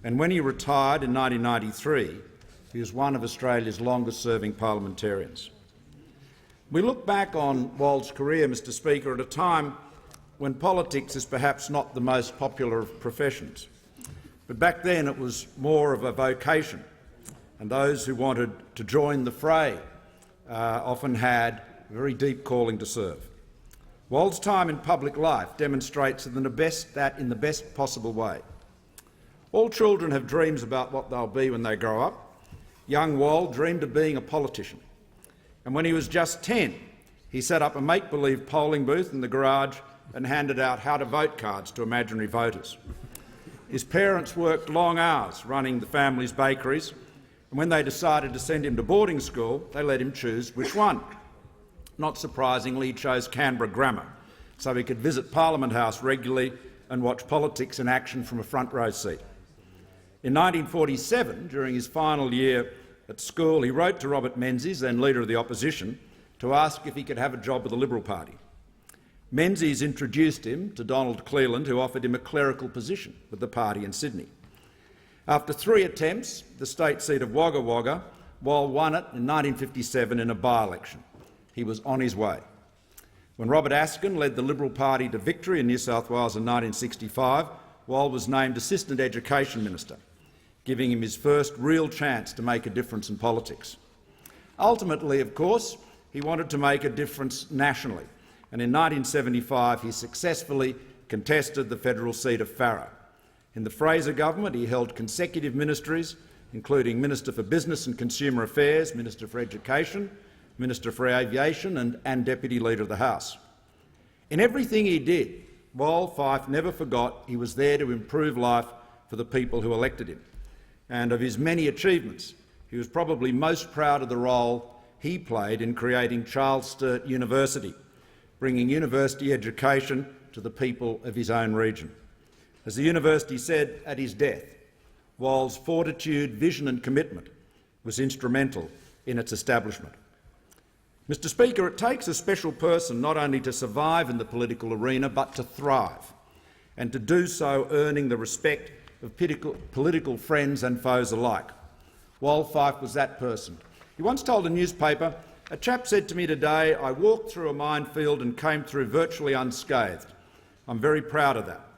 and when he retired in 1993, he was one of Australia's longest-serving parliamentarians. We look back on Wal's career, Mr Speaker, at a time when politics is perhaps not the most popular of professions, but back then it was more of a vocation, and those who wanted to join the fray often had a very deep calling to serve. Wal's time in public life demonstrates that in the best possible way. All children have dreams about what they'll be when they grow up. Young Wal dreamed of being a politician, and when he was just 10, he set up a make-believe polling booth in the garage and handed out how-to-vote cards to imaginary voters. His parents worked long hours running the family's bakeries, and when they decided to send him to boarding school, they let him choose which one. Not surprisingly, he chose Canberra Grammar, so he could visit Parliament House regularly and watch politics in action from a front-row seat. In 1947, during his final year at school, he wrote to Robert Menzies, then Leader of the Opposition, to ask if he could have a job with the Liberal Party. Menzies introduced him to Donald Cleland, who offered him a clerical position with the party in Sydney. After 3 attempts, the state seat of Wagga Wagga, Wal won it in 1957 in a by-election. He was on his way. When Robert Askin led the Liberal Party to victory in New South Wales in 1965, Wal was named Assistant Education Minister, giving him his first real chance to make a difference in politics. Ultimately, of course, he wanted to make a difference nationally, and in 1975 he successfully contested the federal seat of Farrer. In the Fraser government he held consecutive ministries, including Minister for Business and Consumer Affairs, Minister for Education, Minister for Aviation and Deputy Leader of the House. In everything he did, Wal Fife never forgot he was there to improve life for the people who elected him. And of his many achievements, he was probably most proud of the role he played in creating Charles Sturt University, bringing university education to the people of his own region. As the university said at his death, Wal's fortitude, vision and commitment was instrumental in its establishment. Mr Speaker, it takes a special person not only to survive in the political arena but to thrive, and to do so earning the respect of political friends and foes alike. Wal Fife was that person. He once told a newspaper, "A chap said to me today, I walked through a minefield and came through virtually unscathed. I'm very proud of that.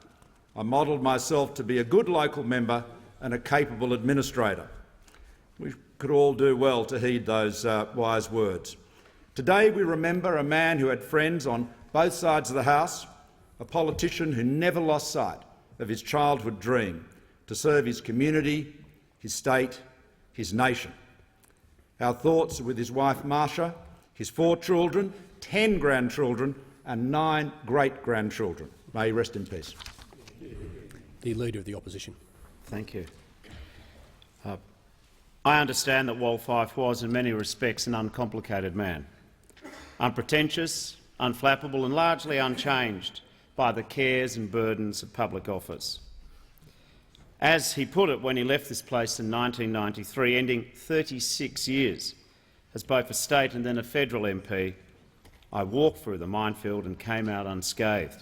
I modelled myself to be a good local member and a capable administrator." We could all do well to heed those wise words. Today we remember a man who had friends on both sides of the House, a politician who never lost sight of his childhood dream to serve his community, his state, his nation. Our thoughts are with his wife Marsha, his 4 children, 10 grandchildren and 9 great-grandchildren. May he rest in peace. The Leader of the Opposition. Thank you. I understand that Wal Fyfe was, in many respects, an uncomplicated man, unpretentious, unflappable and largely unchanged by the cares and burdens of public office. As he put it when he left this place in 1993, ending 36 years as both a state and then a federal MP, I walked through the minefield and came out unscathed.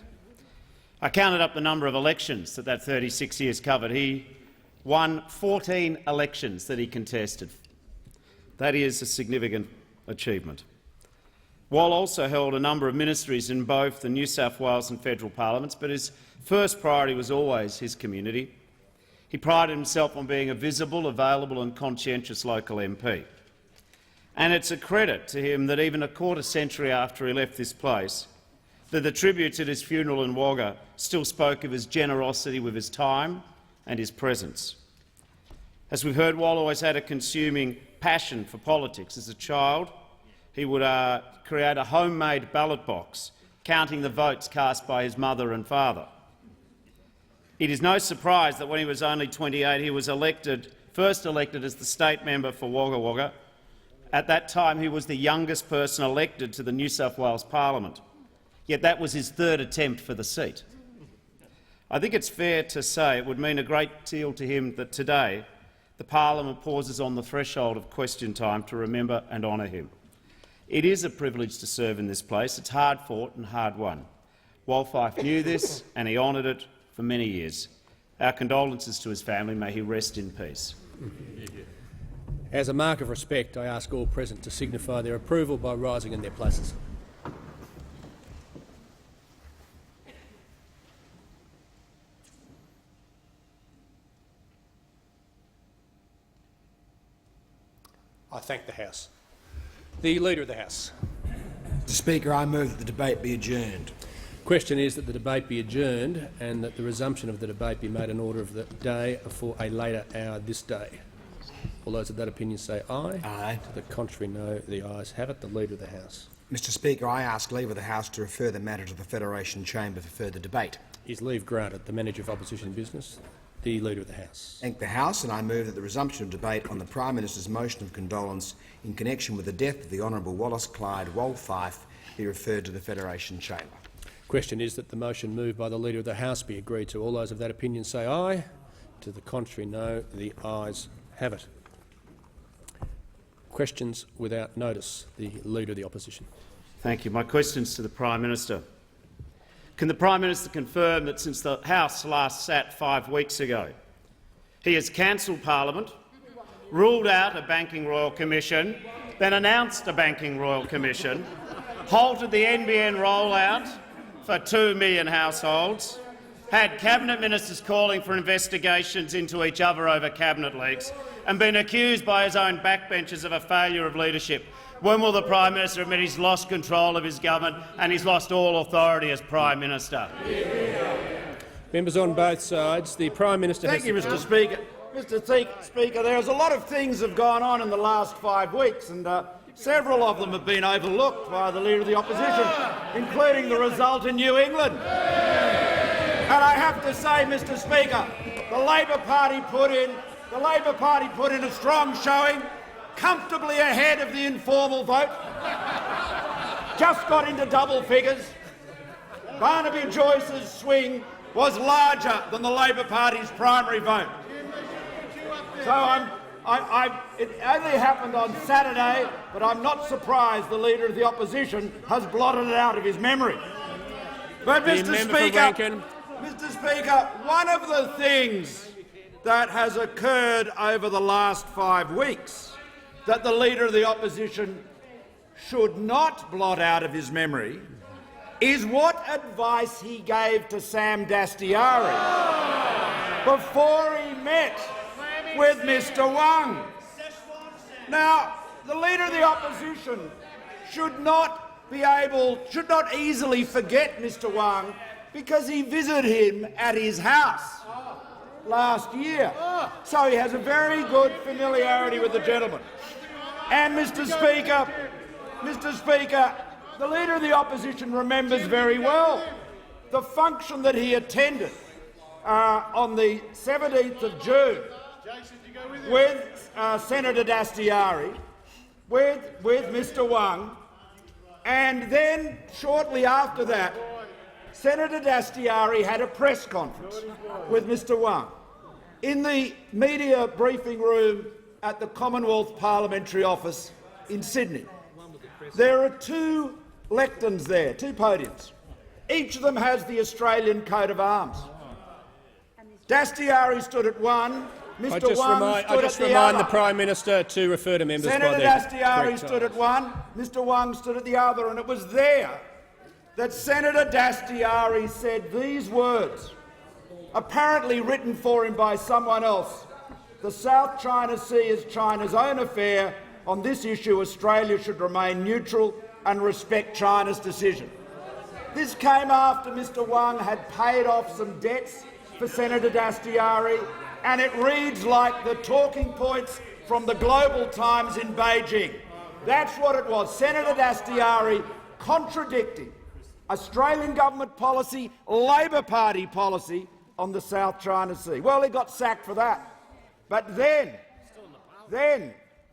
I counted up the number of elections that 36 years covered. He won 14 elections that he contested. That is a significant achievement. Wal also held a number of ministries in both the New South Wales and federal parliaments, but his first priority was always his community. He prided himself on being a visible, available and conscientious local MP. And it's a credit to him that even a quarter century after he left this place, that the tributes at his funeral in Wagga still spoke of his generosity with his time and his presence. As we've heard, Wal always had a consuming passion for politics. As a child, he would create a homemade ballot box, counting the votes cast by his mother and father. It is no surprise that when he was only 28, he was first elected as the state member for Wagga Wagga. At that time, he was the youngest person elected to the New South Wales Parliament, yet that was his third attempt for the seat. I think it's fair to say it would mean a great deal to him that today the Parliament pauses on the threshold of question time to remember and honour him. It is a privilege to serve in this place. It's hard-fought and hard-won. Wal Fyfe knew this and he honoured it for many years. Our condolences to his family. May he rest in peace. As a mark of respect, I ask all present to signify their approval by rising in their places. I thank the House. The Leader of the House. Mr Speaker, I move that the debate be adjourned. The question is that the debate be adjourned and that the resumption of the debate be made an order of the day for a later hour this day. All those of that opinion say aye. Aye. To the contrary, no. The ayes have it. The Leader of the House. Mr Speaker, I ask leave of the House to refer the matter to the Federation Chamber for further debate. Is leave granted? The Manager of Opposition Business. The Leader of the House. Thank the House, and I move that the resumption of debate on the Prime Minister's motion of condolence in connection with the death of the Honourable Wallace Clyde Wal Fyfe be referred to the Federation Chamber. Question is that the motion moved by the Leader of the House be agreed to. All those of that opinion say aye. To the contrary, no. The ayes have it. Questions without notice. The Leader of the Opposition. Thank you. My questions to the Prime Minister. Can the Prime Minister confirm that since the House last sat 5 weeks ago, he has cancelled Parliament, ruled out a Banking Royal Commission, then announced a Banking Royal Commission, halted the NBN rollout for 2 million households, had Cabinet Ministers calling for investigations into each other over Cabinet leaks, and been accused by his own backbenchers of a failure of leadership? When will the Prime Minister admit he's lost control of his government and he's lost all authority as Prime Minister? Members on both sides. The Prime Minister Thank has... you, Mr Speaker. Mr Speaker, there's a lot of things have gone on in the last 5 weeks, and several of them have been overlooked by the Leader of the Opposition, including the result in New England. And I have to say, Mr Speaker, the Labor Party put in a strong showing, comfortably ahead of the informal vote, just got into double figures. Barnaby Joyce's swing was larger than the Labor Party's primary vote. So it only happened on Saturday, but I'm not surprised the Leader of the Opposition has blotted it out of his memory. But Mr Speaker, one of the things that has occurred over the last 5 weeks that the Leader of the Opposition should not blot out of his memory is what advice he gave to Sam Dastyari before he met with Mr Wang. Now, the Leader of the Opposition should not easily forget Mr Wang because he visited him at his house last year. So he has a very good familiarity with the gentleman. And Mr Speaker, the Leader of the Opposition remembers very well the function that he attended on the 17th of June Senator Dastyari, with Mr Wang, and then shortly after that, Senator Dastyari had a press conference with Mr Wang in the media briefing room at the Commonwealth Parliamentary Office in Sydney. There are two lecterns there, two podiums. Each of them has the Australian coat of arms. Dastyari stood at one, Mr Wang stood at the other. I just remind the Prime Minister to refer to members Senator by their Dastyari stood at one, Mr Wang stood at the other, and it was there that Senator Dastyari said these words, apparently written for him by someone else: "The South China Sea is China's own affair. On this issue, Australia should remain neutral and respect China's decision." This came after Mr Wang had paid off some debts for Senator Dastyari, and it reads like the talking points from the Global Times in Beijing. That's what it was. Senator Dastyari contradicting Australian government policy, Labor Party policy on the South China Sea. Well, he got sacked for that. But then,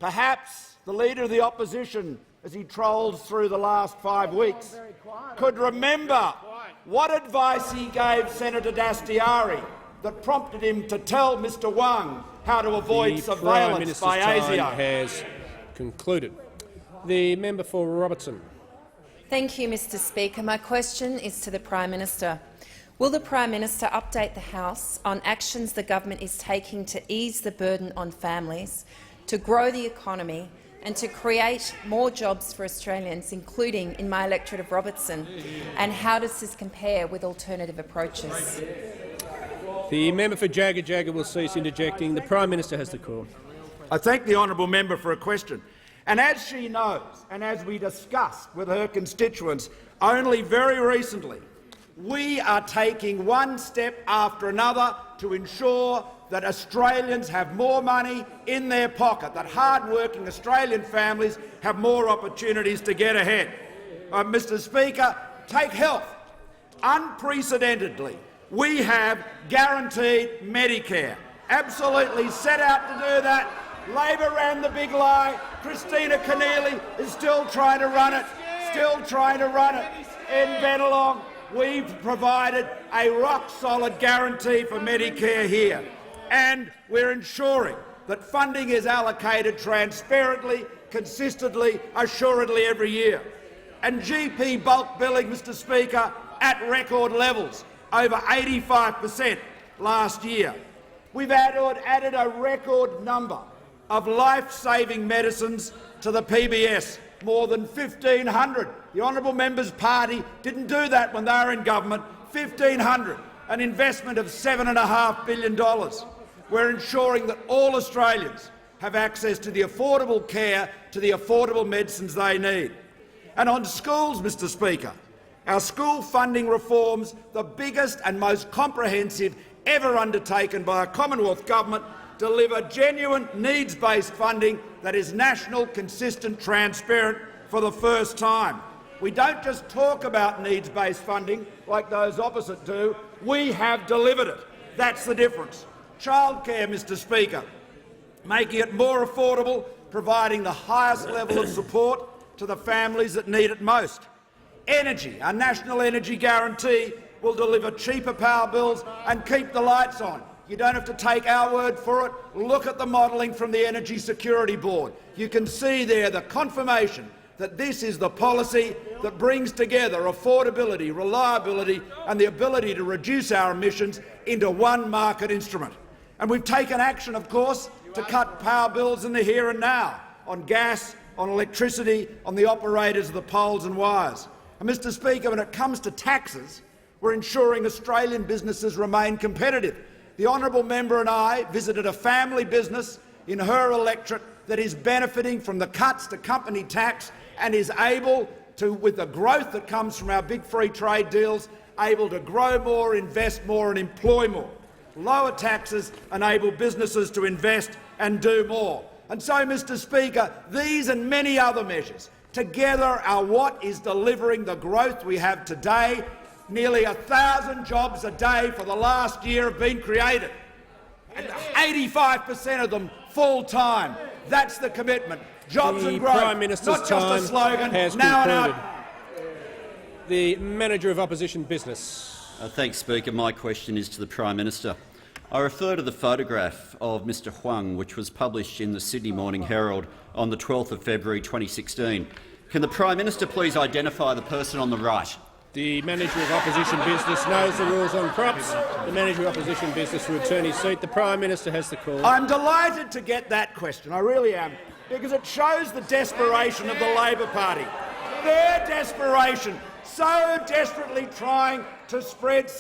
perhaps the Leader of the Opposition, as he trolls through the last 5 weeks, could remember what advice he gave Senator Dastyari that prompted him to tell Mr Wang how to avoid surveillance by ASIO. Time has concluded. The member for Robertson. Thank you, Mr Speaker. My question is to the Prime Minister. Will the Prime Minister update the House on actions the government is taking to ease the burden on families, to grow the economy and to create more jobs for Australians, including in my electorate of Robertson? And how does this compare with alternative approaches? The member for Jagga will cease interjecting. The Prime Minister has the call. I thank the honourable member for a question. And as she knows, and as we discussed with her constituents only very recently, we are taking one step after another to ensure that Australians have more money in their pocket, that hard-working Australian families have more opportunities to get ahead. Mr Speaker, take health. Unprecedentedly, we have guaranteed Medicare. Absolutely set out to do that. Labor ran the big lie. Christina Keneally is still trying to run it. In Bennelong, we've provided a rock-solid guarantee for Medicare here. And we're ensuring that funding is allocated transparently, consistently, assuredly every year. And GP bulk billing, Mr Speaker, at record levels, over 85% last year. We've added a record number of life-saving medicines to the PBS, more than 1,500. The honourable member's party didn't do that when they were in government. 1,500, an investment of $7.5 billion. We're ensuring that all Australians have access to the affordable care, to the affordable medicines they need. And on schools, Mr Speaker, our school funding reforms, the biggest and most comprehensive ever undertaken by a Commonwealth government, deliver genuine needs-based funding that is national, consistent, transparent for the first time. We don't just talk about needs-based funding like those opposite do. We have delivered it. That's the difference. Childcare, Mr Speaker, making it more affordable, providing the highest level of support to the families that need it most. Energy, our national energy guarantee, will deliver cheaper power bills and keep the lights on. You don't have to take our word for it. Look at the modelling from the Energy Security Board. You can see there the confirmation that this is the policy that brings together affordability, reliability and the ability to reduce our emissions into one market instrument. And we've taken action, of course, to cut power bills in the here and now, on gas, on electricity, on the operators of the poles and wires. And, Mr Speaker, when it comes to taxes, we're ensuring Australian businesses remain competitive. The honourable member and I visited a family business in her electorate that is benefiting from the cuts to company tax and is able to, with the growth that comes from our big free trade deals, able to grow more, invest more and employ more. Lower taxes enable businesses to invest and do more. And so, Mr Speaker, these and many other measures together are what is delivering the growth we have today. Nearly 1,000 jobs a day for the last year have been created. And 85% of them full-time. That's the commitment. Jobs and growth, Prime Minister's not just a slogan. has Now concluded. The Manager of Opposition Business. Thanks, Speaker. My question is to the Prime Minister. I refer to the photograph of Mr Huang, which was published in the Sydney Morning Herald on the 12th of February 2016. Can the Prime Minister please identify the person on the right? The Manager of Opposition Business knows the rules on props. The Manager of Opposition Business will return his seat. The Prime Minister has the call. I'm delighted to get that question. I really am, because it shows the desperation of the Labor Party. Their desperation, so desperately trying to spread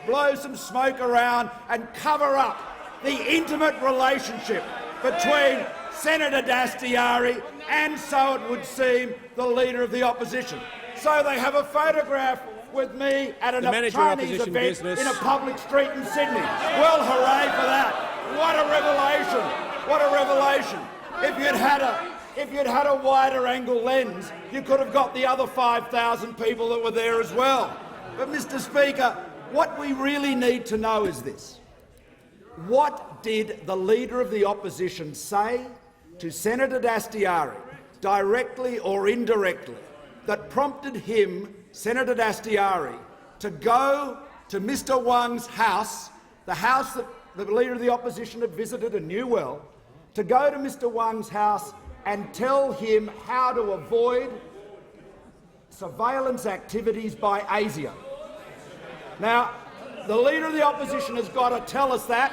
blow some smoke around and cover up the intimate relationship between Senator Dastyari and, so it would seem, the Leader of the Opposition. So they have a photograph with me at an Chinese event in a public street in Sydney. Well, hooray for that! What a revelation! What a revelation! If you'd had a wider angle lens, you could have got the other 5,000 people that were there as well. But, Mr Speaker, what we really need to know is this. What did the Leader of the Opposition say to Senator Dastyari, directly or indirectly, that prompted him, Senator Dastyari, to go to Mr Huang's house, the house that the Leader of the Opposition had visited and knew well, to go to Mr Huang's house and tell him how to avoid surveillance activities by ASIO. Now, the Leader of the Opposition has got to tell us that.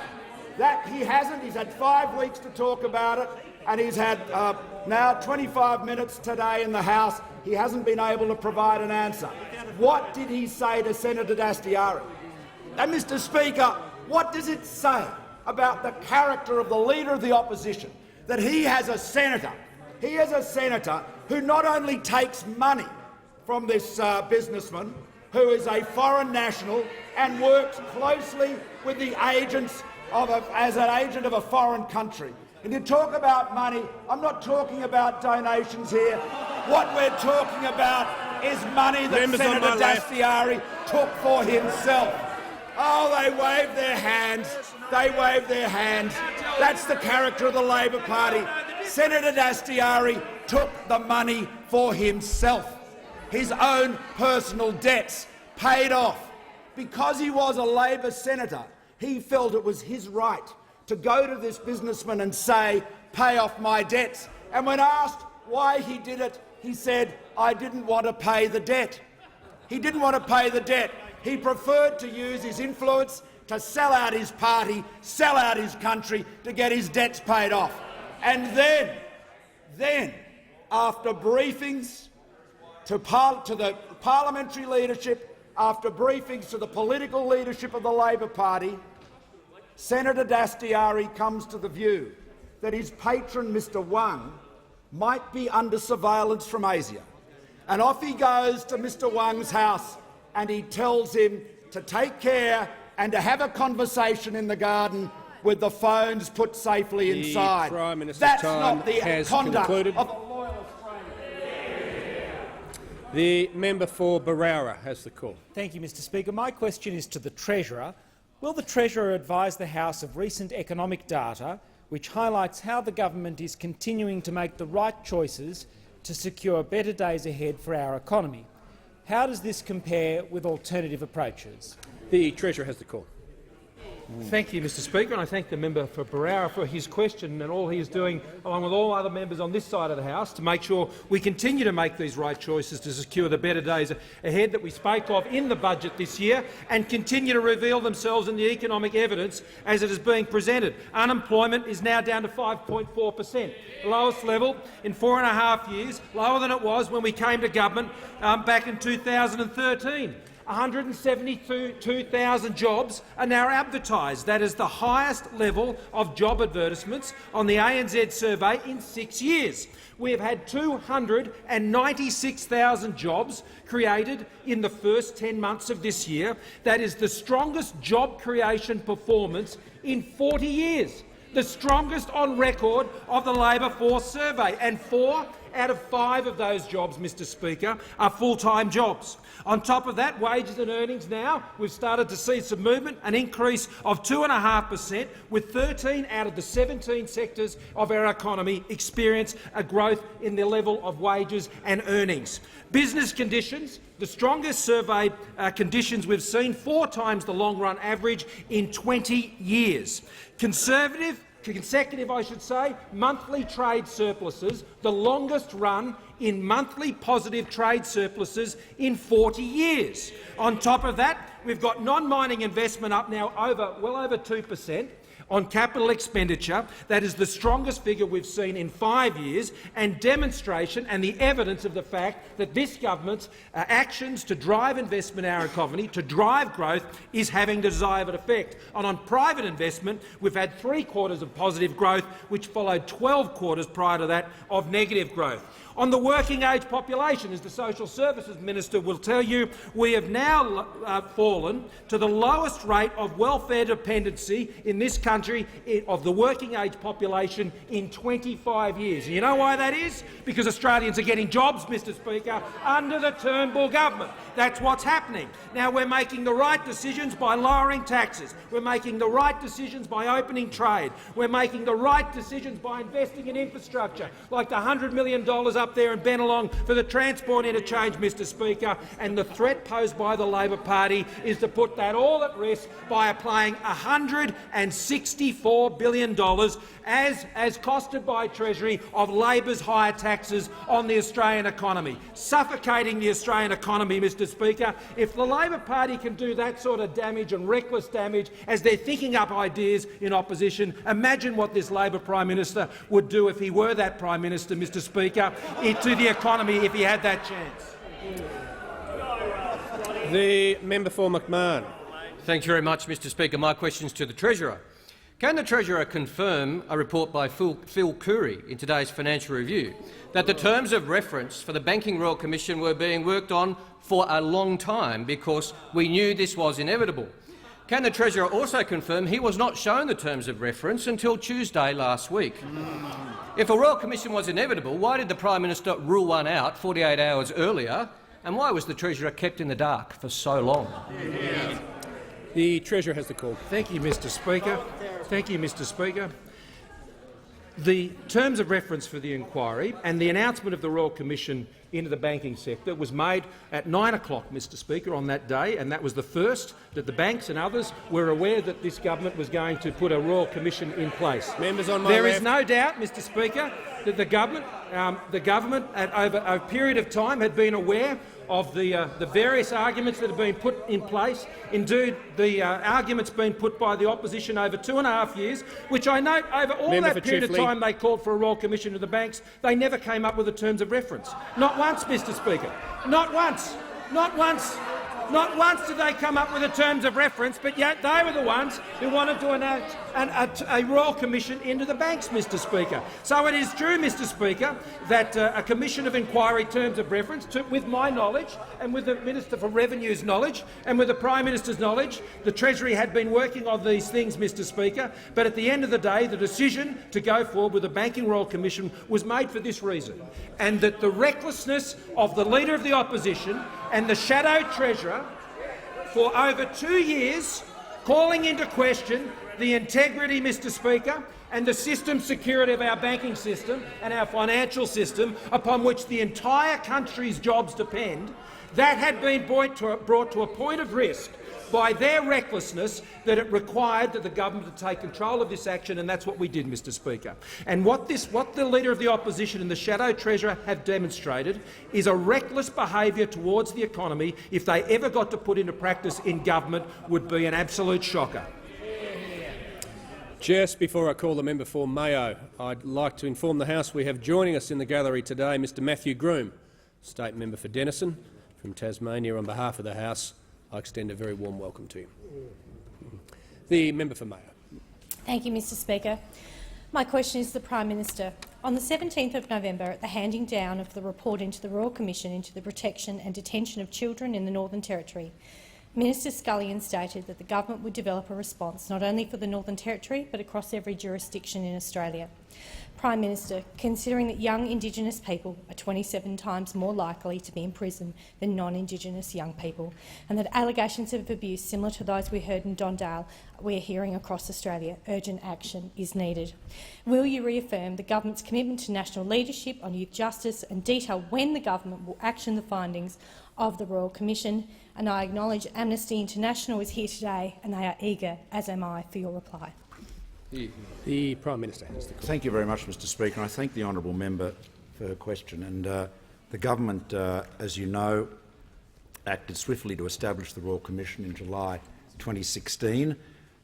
That he hasn't. He's had 5 weeks to talk about it, and he's had now 25 minutes today in the House. He hasn't been able to provide an answer. What did he say to Senator Dastyari? And, Mr Speaker, what does it say about the character of the Leader of the Opposition that he has a senator who not only takes money from this businessman, who is a foreign national and works closely with the agents as an agent of a foreign country? And you talk about money, I'm not talking about donations here. What we're talking about is money that Senator Dastyari took for himself. Oh, they wave their hands. They wave their hands. That's the character of the Labor Party. Senator Dastyari took the money for himself. His own personal debts paid off. Because he was a Labor senator, he felt it was his right to go to this businessman and say, pay off my debts. And when asked why he did it, he said, I didn't want to pay the debt. He didn't want to pay the debt. He preferred to use his influence to sell out his party, sell out his country, to get his debts paid off. And then after briefings to the parliamentary leadership, after briefings to the political leadership of the Labor Party, Senator Dastyari comes to the view that his patron, Mr Huang, might be under surveillance from ASIO. And off he goes to Mr Huang's house and he tells him to take care and to have a conversation in the garden with the phones put safely inside. Prime Minister's That's time not the has conduct concluded. of a loyalist friend. The member for Barara has the call. Thank you, Mr Speaker. My question is to the Treasurer. Will the Treasurer advise the House of recent economic data which highlights how the government is continuing to make the right choices to secure better days ahead for our economy? How does this compare with alternative approaches? The Treasurer has the call. Thank you, Mr Speaker, and I thank the member for Barara for his question and all he is doing, along with all other members on this side of the House, to make sure we continue to make these right choices to secure the better days ahead that we spoke of in the budget this year and continue to reveal themselves in the economic evidence as it is being presented. Unemployment is now down to 5.4%, the lowest level in 4.5 years, lower than it was when we came to government back in 2013. 172,000 jobs are now advertised. That is the highest level of job advertisements on the ANZ survey in 6 years. We have had 296,000 jobs created in the first 10 months of this year. That is the strongest job creation performance in 40 years. The strongest on record of the labour force survey. And 4 out of 5 of those jobs, Mr Speaker, are full-time jobs. On top of that, wages and earnings now, we've started to see some movement, an increase of 2.5%, with 13 out of the 17 sectors of our economy experience a growth in the level of wages and earnings. Business conditions, the strongest surveyed conditions we've seen, 4 times the long-run average in 20 years. Consecutive, I should say, monthly trade surpluses, the longest run in monthly positive trade surpluses in 40 years. On top of that, we've got non-mining investment up now well over 2%. On capital expenditure. That is the strongest figure we've seen in 5 years, and demonstration and the evidence of the fact that this government's actions to drive investment in our economy, to drive growth, is having the desired effect. And on private investment, we've had 3 quarters of positive growth, which followed 12 quarters prior to that of negative growth. On the working age population, as the Social Services Minister will tell you, we have now fallen to the lowest rate of welfare dependency in this country of the working age population in 25 years. And you know why that is? Because Australians are getting jobs, Mr Speaker, under the Turnbull government. That's what's happening. Now we're making the right decisions by lowering taxes. We're making the right decisions by opening trade. We're making the right decisions by investing in infrastructure, like the $100 million up there in Bennelong for the transport interchange, Mr Speaker, and the threat posed by the Labor Party is to put that all at risk by applying $164 billion as costed by Treasury of Labor's higher taxes on the Australian economy, suffocating the Australian economy, Mr Speaker. If the Labor Party can do that sort of damage and reckless damage as they're thinking up ideas in opposition, imagine what this Labor Prime Minister would do if he were that Prime Minister, Mr Speaker, to the economy if he had that chance. The member for McMahon. Thanks very much, Mr Speaker. My question is to the Treasurer. Can the Treasurer confirm a report by Phil Coorey in today's Financial Review that the terms of reference for the Banking Royal Commission were being worked on for a long time because we knew this was inevitable? Can the Treasurer also confirm he was not shown the terms of reference until Tuesday last week? If a Royal Commission was inevitable, why did the Prime Minister rule one out 48 hours earlier, and why was the Treasurer kept in the dark for so long? The Treasurer has the call. Thank you, Mr Speaker. Thank you, Mr Speaker. The terms of reference for the inquiry and the announcement of the Royal Commission into the banking sector was made at 9 o'clock, Mr Speaker, on that day, and that was the first that the banks and others were aware that this government was going to put a Royal Commission in place. Members on my There left. is no doubt, Mr Speaker, that the government over a period of time had been aware of the various arguments that have been put in place. Indeed, the arguments been put by the opposition over 2.5 years, which I note over all that period of time they called for a Royal Commission of the banks, they never came up with the terms of reference. Not once, Mr Speaker. Not once. Not once. Not once did they come up with the terms of reference, but yet they were the ones who wanted to enact a Royal Commission into the banks, Mr Speaker. So it is true, Mr Speaker, that a Commission of Inquiry terms of reference, with my knowledge and with the Minister for Revenue's knowledge and with the Prime Minister's knowledge, the Treasury had been working on these things, Mr Speaker, but at the end of the day the decision to go forward with the Banking Royal Commission was made for this reason, and that the recklessness of the Leader of the Opposition and the Shadow Treasurer for over 2 years calling into question the integrity, Mr Speaker, and the system security of our banking system and our financial system upon which the entire country's jobs depend, that had been brought to a point of risk by their recklessness that it required that the government to take control of this action, and that's what we did, Mr Speaker. And what the Leader of the Opposition and the Shadow Treasurer have demonstrated is a reckless behaviour towards the economy, if they ever got to put into practice in government, would be an absolute shocker. Just before I call the member for Mayo, I'd like to inform the House we have joining us in the gallery today Mr Matthew Groom, State Member for Denison from Tasmania. On behalf of the House, I extend a very warm welcome to you. The member for Mayo. Thank you, Mr Speaker. My question is to the Prime Minister. On the 17th of November, at the handing down of the report into the Royal Commission into the protection and detention of children in the Northern Territory, Minister Scullion stated that the government would develop a response not only for the Northern Territory but across every jurisdiction in Australia. Prime Minister, considering that young Indigenous people are 27 times more likely to be in prison than non-Indigenous young people, and that allegations of abuse similar to those we heard in Dondale we're hearing across Australia, urgent action is needed. Will you reaffirm the government's commitment to national leadership on youth justice and detail when the government will action the findings of the Royal Commission? And I acknowledge Amnesty International is here today and they are eager, as am I, for your reply. The Prime Minister has the call. Thank you very much, Mr Speaker. I thank the honourable member for her question. And the government, as you know, acted swiftly to establish the Royal Commission in July 2016,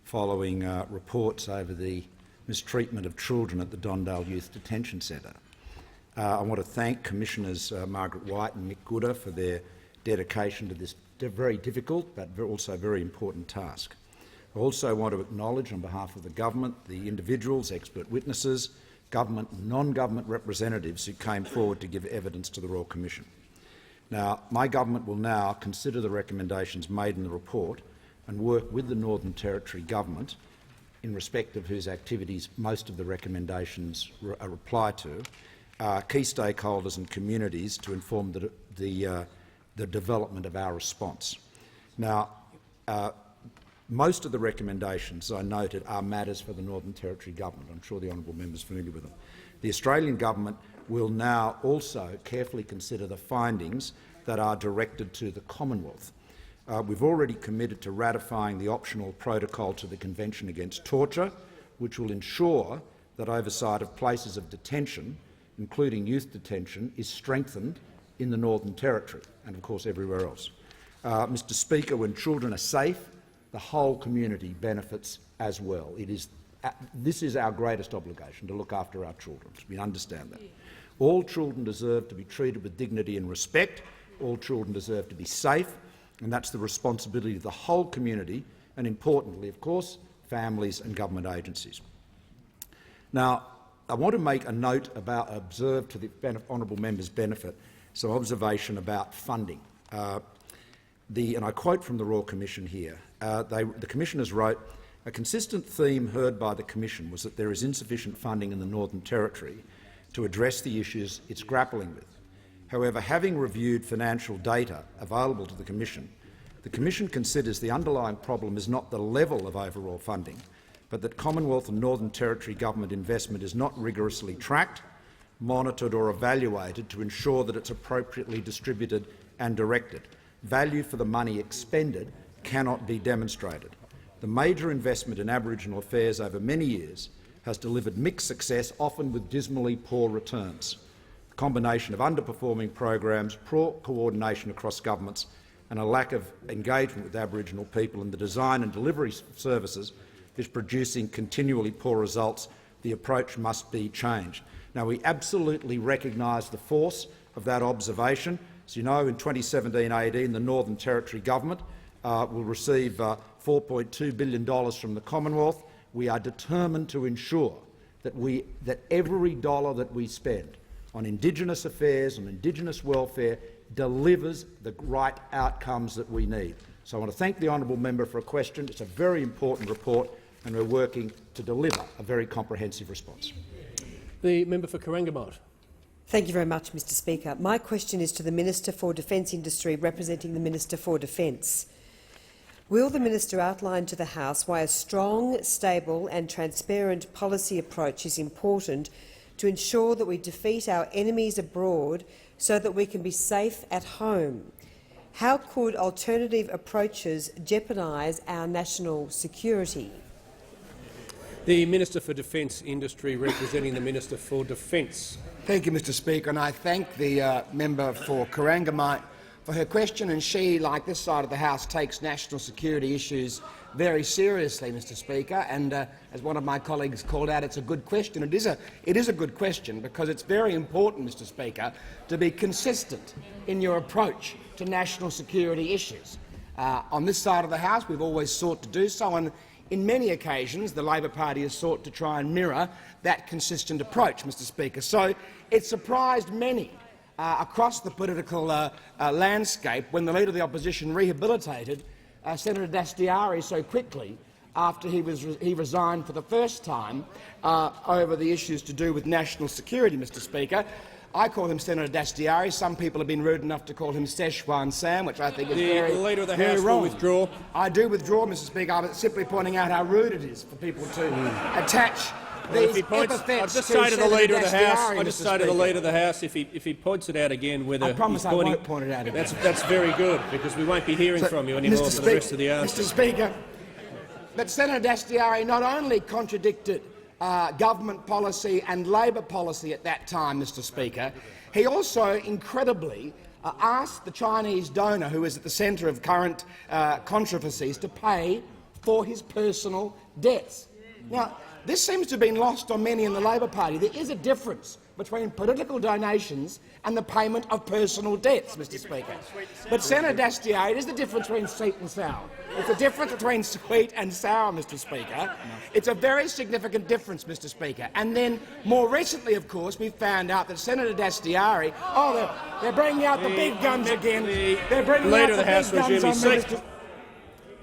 following reports over the mistreatment of children at the Dondale Youth Detention Centre. I want to thank Commissioners Margaret White and Mick Gooder for their dedication to this very difficult but also very important task. I also want to acknowledge, on behalf of the government, the individuals, expert witnesses, government and non-government representatives who came forward to give evidence to the Royal Commission. Now, my government will now consider the recommendations made in the report and work with the Northern Territory government, in respect of whose activities most of the recommendations reply to, key stakeholders and communities to inform the development of our response. Now, most of the recommendations, as I noted, are matters for the Northern Territory government. I'm sure the honourable member is familiar with them. The Australian government will now also carefully consider the findings that are directed to the Commonwealth. We've already committed to ratifying the optional protocol to the Convention Against Torture, which will ensure that oversight of places of detention, including youth detention, is strengthened in the Northern Territory and, of course, everywhere else. Mr Speaker, when children are safe, the whole community benefits as well. This is our greatest obligation, to look after our children. We understand that. All children deserve to be treated with dignity and respect. All children deserve to be safe, and that's the responsibility of the whole community and, importantly, of course, families and government agencies. Now, I want to make a note about, observe to the honourable member's benefit, some observation about funding. And I quote from the Royal Commission here. The Commissioners wrote, "A consistent theme heard by the Commission was that there is insufficient funding in the Northern Territory to address the issues it's grappling with. However, having reviewed financial data available to the Commission considers the underlying problem is not the level of overall funding, but that Commonwealth and Northern Territory government investment is not rigorously tracked, monitored or evaluated to ensure that it's appropriately distributed and directed. Value for the money expended cannot be demonstrated. The major investment in Aboriginal affairs over many years has delivered mixed success, often with dismally poor returns. The combination of underperforming programs, poor coordination across governments and a lack of engagement with Aboriginal people in the design and delivery of services is producing continually poor results. The approach must be changed." Now, we absolutely recognise the force of that observation. As you know, in 2017-18, the Northern Territory government will receive $4.2 billion from the Commonwealth. We are determined to ensure that every dollar that we spend on Indigenous affairs and Indigenous welfare delivers the right outcomes that we need. So I want to thank the honourable member for a question. It's a very important report, and we're working to deliver a very comprehensive response. The member for Corangamite. Thank you very much, Mr Speaker. My question is to the Minister for Defence Industry, representing the Minister for Defence. Will the Minister outline to the House why a strong, stable and transparent policy approach is important to ensure that we defeat our enemies abroad so that we can be safe at home? How could alternative approaches jeopardise our national security? The Minister for Defence Industry, representing the Minister for Defence. Thank you, Mr Speaker, and I thank the member for Corangamite for her question. And she, like this side of the House, takes national security issues very seriously, Mr Speaker. And as one of my colleagues called out, it's a good question. It is a good question because it's very important, Mr Speaker, to be consistent in your approach to national security issues. On this side of the House, we've always sought to do so, and in many occasions the Labor Party has sought to try and mirror that consistent approach, Mr Speaker. So it surprised many across the political landscape when the Leader of the Opposition rehabilitated Senator Dastyari so quickly after he resigned for the first time over the issues to do with national security, Mr Speaker. I call him Senator Dastyari. Some people have been rude enough to call him Szechuan Sam, which I think is very wrong. The Leader of the House will withdraw. I do withdraw, Mr Speaker. I'm simply pointing out how rude it is for people to attach these epithets I'll just say to the Leader of the House. I'll just say to the Leader of the House, if he points it out again, whether I promise he's pointing, I won't point it out again. That's very good, because we won't be hearing from you anymore for the rest of the answer. Mr Speaker, but Senator Dastyari not only contradicted government policy and Labor policy at that time, Mr Speaker, he also incredibly asked the Chinese donor, who is at the centre of current controversies, to pay for his personal debts. Now, this seems to have been lost on many in the Labor Party. There is a difference between political donations and the payment of personal debts, Mr Speaker. But Senator Dastyari, it is the difference between sweet and sour. It's the difference between sweet and sour, Mr Speaker. It's a very significant difference, Mr Speaker. And then, more recently, of course, we found out that Senator Dastyari, they're bringing out the big guns again. They're bringing out the big guns on Mr.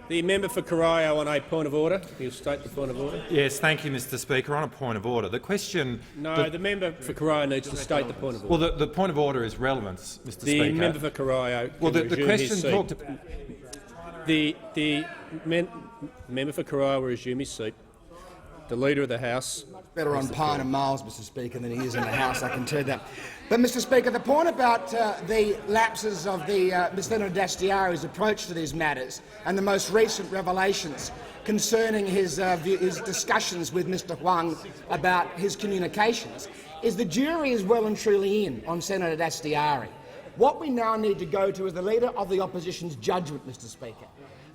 The member for Corio on a point of order. He'll state the point of order. Yes, thank you, Mr Speaker. On a point of order, the question... No, the member for Corio needs to state the point of order. Well, the point of order is relevance, Mr Speaker. The member for Corio can the question talked... The member for Corio will resume his seat. The Leader of the House... Better on Pine and Miles, Mr Speaker, than he is in the House, I can tell you that. But, Mr Speaker, the point about the lapses of Senator Dastyari's approach to these matters and the most recent revelations concerning his discussions with Mr Huang about his communications is the jury is well and truly in on Senator Dastyari. What we now need to go to is the Leader of the Opposition's judgment, Mr Speaker.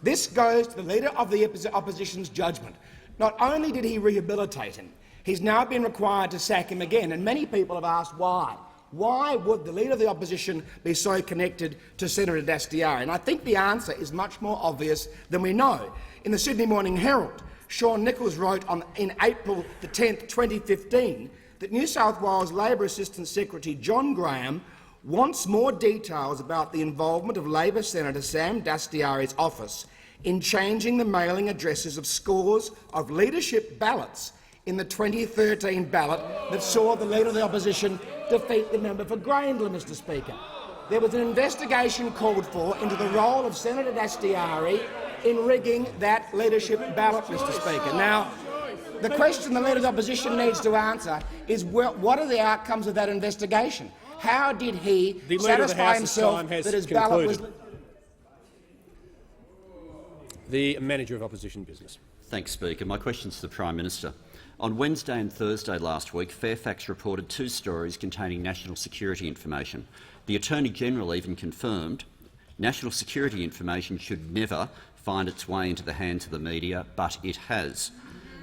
This goes to the Leader of the Opposition's judgment. Not only did he rehabilitate him, he's now been required to sack him again, and many people have asked why. Why would the Leader of the Opposition be so connected to Senator Dastyari? And I think the answer is much more obvious than we know. In the Sydney Morning Herald, Sean Nichols wrote in April the 10th, 2015, that New South Wales Labor Assistant Secretary John Graham wants more details about the involvement of Labor Senator Sam Dastyari's office in changing the mailing addresses of scores of leadership ballots in the 2013 ballot that saw the Leader of the Opposition defeat the member for Grayndler, Mr Speaker. There was an investigation called for into the role of Senator Dastyari in rigging that leadership ballot, Mr Speaker. Now, the question the Leader of the Opposition needs to answer is what are the outcomes of that investigation? How did he satisfy himself that his ballot was... The Manager of Opposition Business. Thanks, Speaker. My question is to the Prime Minister. On Wednesday and Thursday last week, Fairfax reported 2 stories containing national security information. The Attorney-General even confirmed national security information should never find its way into the hands of the media, but it has.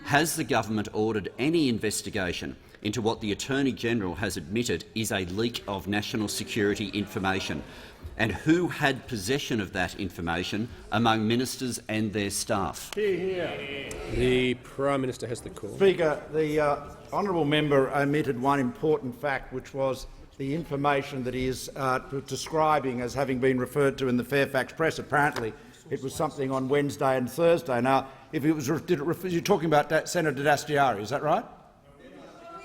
Has the government ordered any investigation into what the Attorney-General has admitted is a leak of national security information? And who had possession of that information among ministers and their staff? The Prime Minister has the call. Speaker, the honourable member omitted one important fact, which was the information that he is describing as having been referred to in the Fairfax press. Apparently, it was something on Wednesday and Thursday. Now, if it was, you're talking about Senator Dastyari, is that right?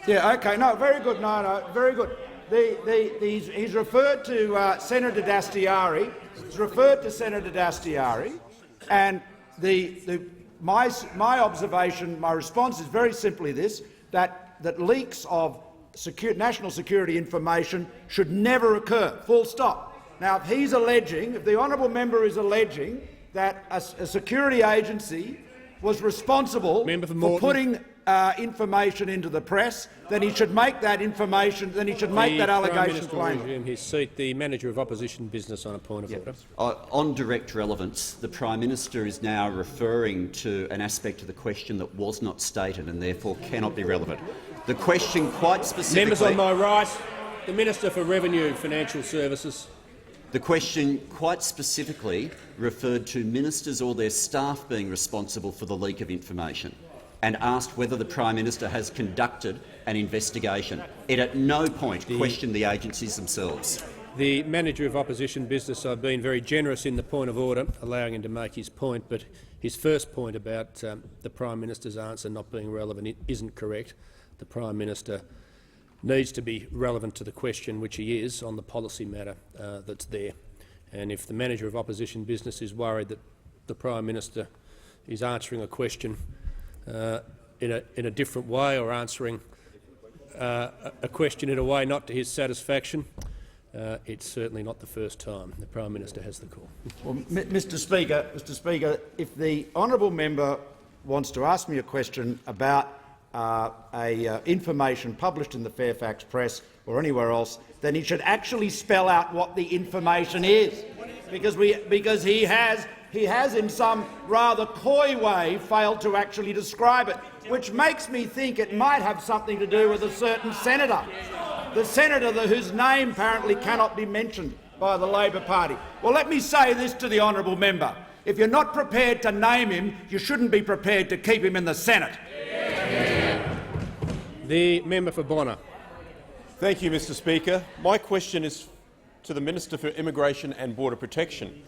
Yeah. Okay. No. Very good. No. Very good. He's referred to Senator Dastyari. He's referred to Senator Dastyari, and my observation, my response is very simply this: that leaks of national security information should never occur. Full stop. Now, if he's alleging, if the honourable member is alleging that a security agency was responsible for putting information into the press, then he should make that information. Then he should make that allegation plain. Resume his seat. The Manager of Opposition Business on a point of order. On direct relevance, the Prime Minister is now referring to an aspect of the question that was not stated and therefore cannot be relevant. The question quite specifically... Members on my right, the Minister for Revenue Financial Services. The question quite specifically referred to ministers or their staff being responsible for the leak of information, and asked whether the Prime Minister has conducted an investigation. It at no point questioned the agencies themselves. The Manager of Opposition Business, I've been very generous in the point of order, allowing him to make his point, but his first point about the Prime Minister's answer not being relevant isn't correct. The Prime Minister needs to be relevant to the question, which he is, on the policy matter that's there. And if the Manager of Opposition Business is worried that the Prime Minister is answering a question in a different way, or answering a question in a way not to his satisfaction, it's certainly not the first time. The Prime Minister has the call. Well, Mr. Speaker, if the honourable member wants to ask me a question about information published in the Fairfax Press or anywhere else, then he should actually spell out what the information is, because he has, in some rather coy way, failed to actually describe it, which makes me think it might have something to do with a certain senator, the senator whose name apparently cannot be mentioned by the Labor Party. Well, let me say this to the honourable member. If you're not prepared to name him, you shouldn't be prepared to keep him in the Senate. The member for Bonner. Thank you, Mr. Speaker. My question is to the Minister for Immigration and Border Protection.